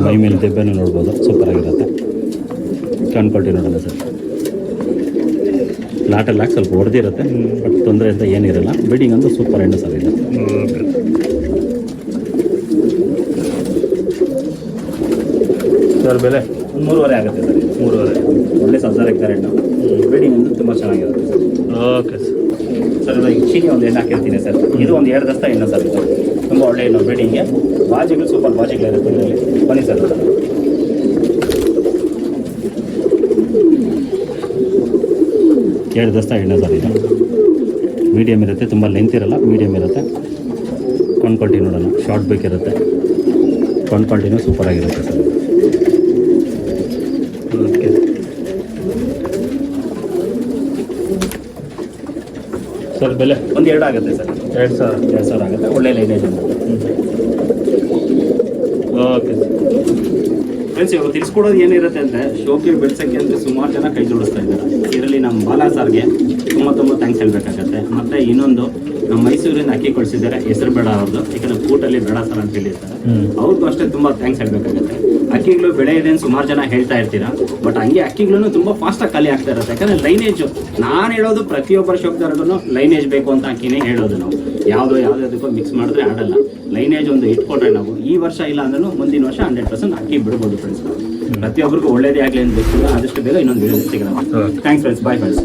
ಮೈ ಮೇಲೆ ದೆಬ್ಬೆನೂ ನೋಡ್ಬೋದು, ಸೂಪರ್ ಆಗಿರುತ್ತೆ. ಕನ್ ಕ್ವಾಲಿಟಿ ನೋಡೋಣ ಸರ್. ಲಾಟಲ್ಲಿ ಹಾಕಿ ಸ್ವಲ್ಪ ಹೊಡೆದಿರುತ್ತೆ, ಬಟ್ ತೊಂದರೆ ಅಂತ ಏನಿರಲ್ಲ. ಬ್ರೀಡಿಂಗ್ ಅಂತೂ ಸೂಪರ್ ಹೆಣ್ಣು ಸರ್ ಇದು. ಓಕೆ ಸರ್ ಬೆಲೆ 3.5 ಆಗುತ್ತೆ ಸರ್. 3,500 ಒಳ್ಳೆ ಸಬ್ಜರ್ ಆಗ್ತಾರೆ ಹೆಣ್ಣು. ಬ್ರೀಡಿಂಗ್ ಅಂತೂ ತುಂಬ ಚೆನ್ನಾಗಿರುತ್ತೆ ಸರ್. ಓಕೆ ಸರ್ ಇದು ಇಕ್ಷಿನಿ ಒಂದು ಹೆಣ್ಣು ಹಾಕಿರ್ತೀನಿ ಸರ್. ಇದು ಒಂದು 2 ದಸ್ತ ಹೆಣ್ಣು ಸರ್. ಇದು ತುಂಬ ಒಳ್ಳೆ ಹೆಣ್ಣು ಬ್ರೀಡಿಂಗ್ಗೆ. ಬಾಜಿಗಳು ಸೂಪರ್ ಬಾಜಿಗಳಿರುತ್ತೆ ಇದರಲ್ಲಿ. ಬನ್ನಿ ಸರ್. 2 ದಸ್ತ ಹೆಣ್ಣು ಸರ್ ಇದು. ಮೀಡಿಯಮ್ ಇರುತ್ತೆ, ತುಂಬ ಲೆಂತ್ ಇರಲ್ಲ, ಮೀಡಿಯಮ್ ಇರುತ್ತೆ. ಕನ್ ಕ್ವಾಲಿಟಿ ನೋಡೋಣ, ಶಾರ್ಟ್ ಬೇಕಿರುತ್ತೆ. ಕನ್ ಕ್ವಾಲಿಟಿನೂ ಸೂಪರ್ ಆಗಿರುತ್ತೆ ಸರ್. ಓಕೆ ಸರ್ ಬೆಲೆ ಒಂದು 2 ಆಗುತ್ತೆ ಸರ್. 2,000 2,000 ಆಗುತ್ತೆ. ಒಳ್ಳೆ ಲೈನೇಜ್ ಅಂತ. ಓಕೆ ಸರ್ ಫ್ರೆಂಡ್ಸ್, ಇವಾಗ ತಿಳಿಸ್ಕೊಡೋದು ಏನಿರುತ್ತೆ ಅಂದರೆ, ಶೋಕಿ ಬೆಳೆಸೋಕ್ಕೆ ಅಂದರೆ ಸುಮಾರು ಜನ ಕೈ ಜೋಡಿಸ್ತಾ ಇದ್ದಾರೆ. ಇದರಲ್ಲಿ ನಮ್ಮ ಬಾಲ ಸಾರ್ಗೆ ತುಂಬ ಥ್ಯಾಂಕ್ಸ್ ಹೇಳಬೇಕಾಗತ್ತೆ. ಮತ್ತು ಇನ್ನೊಂದು, ನಮ್ಮ ಮೈಸೂರಿಂದ ಅಕ್ಕಿ ಕಳಿಸಿದ್ದಾರೆ, ಹೆಸರು ಬೇಡ ಅವ್ರದ್ದು, ಯಾಕಂದರೆ ಕೂಟಲ್ಲಿ ಬೇಡ ಸರ್ ಅಂತ ಹೇಳಿರ್ತಾರೆ. ಅವ್ರಿಗೂ ಅಷ್ಟೇ ತುಂಬ ಥ್ಯಾಂಕ್ಸ್ ಹೇಳಬೇಕಾಗತ್ತೆ. ಅಕ್ಕಿಗಳು ಬೆಳೆ ಇದೆ ಅಂತ ಸುಮಾರು ಜನ ಹೇಳ್ತಾ ಇರ್ತೀರಾ, ಬಟ್ ಹಂಗೆ ಅಕ್ಕಿಗಳನ್ನು ತುಂಬ ಫಾಸ್ಟಾಗಿ ಖಾಲಿ ಆಗ್ತಾ ಇರುತ್ತೆ. ಯಾಕಂದರೆ ಲೈನೇಜು, ನಾನು ಹೇಳೋದು ಪ್ರತಿಯೊಬ್ಬರ ಶೋಕ್ದಾರಗೂ ಲೈನೇಜ್ ಬೇಕು ಅಂತ ಅಕ್ಕಿನೇ ಹೇಳೋದು ನಾವು. ಯಾವುದಕ್ಕೂ ಮಿಕ್ಸ್ ಮಾಡಿದ್ರೆ ಆಡಲ್ಲ. ಲೈನೇಜ್ ಒಂದು ಇಟ್ಕೊಂಡ್ರೆ ನಾವು ಈ ವರ್ಷ ಇಲ್ಲ ಅಂದ್ರೂ ಮುಂದಿನ ವರ್ಷ 100% ಅಕ್ಕಿ ಬಿಡ್ಬೋದು ಫ್ರೆಂಡ್ಸ್. ಪ್ರತಿಯೊಬ್ಬರಿಗೂ ಒಳ್ಳೇದೇ ಆಗಲಿ ಅಂತ ಬೇಕು. ಆದಷ್ಟು ಬೇಗ ಇನ್ನೊಂದು ವಿಡಿಯೋ ಸಿಗೋಣ. Thanks friends, bye friends.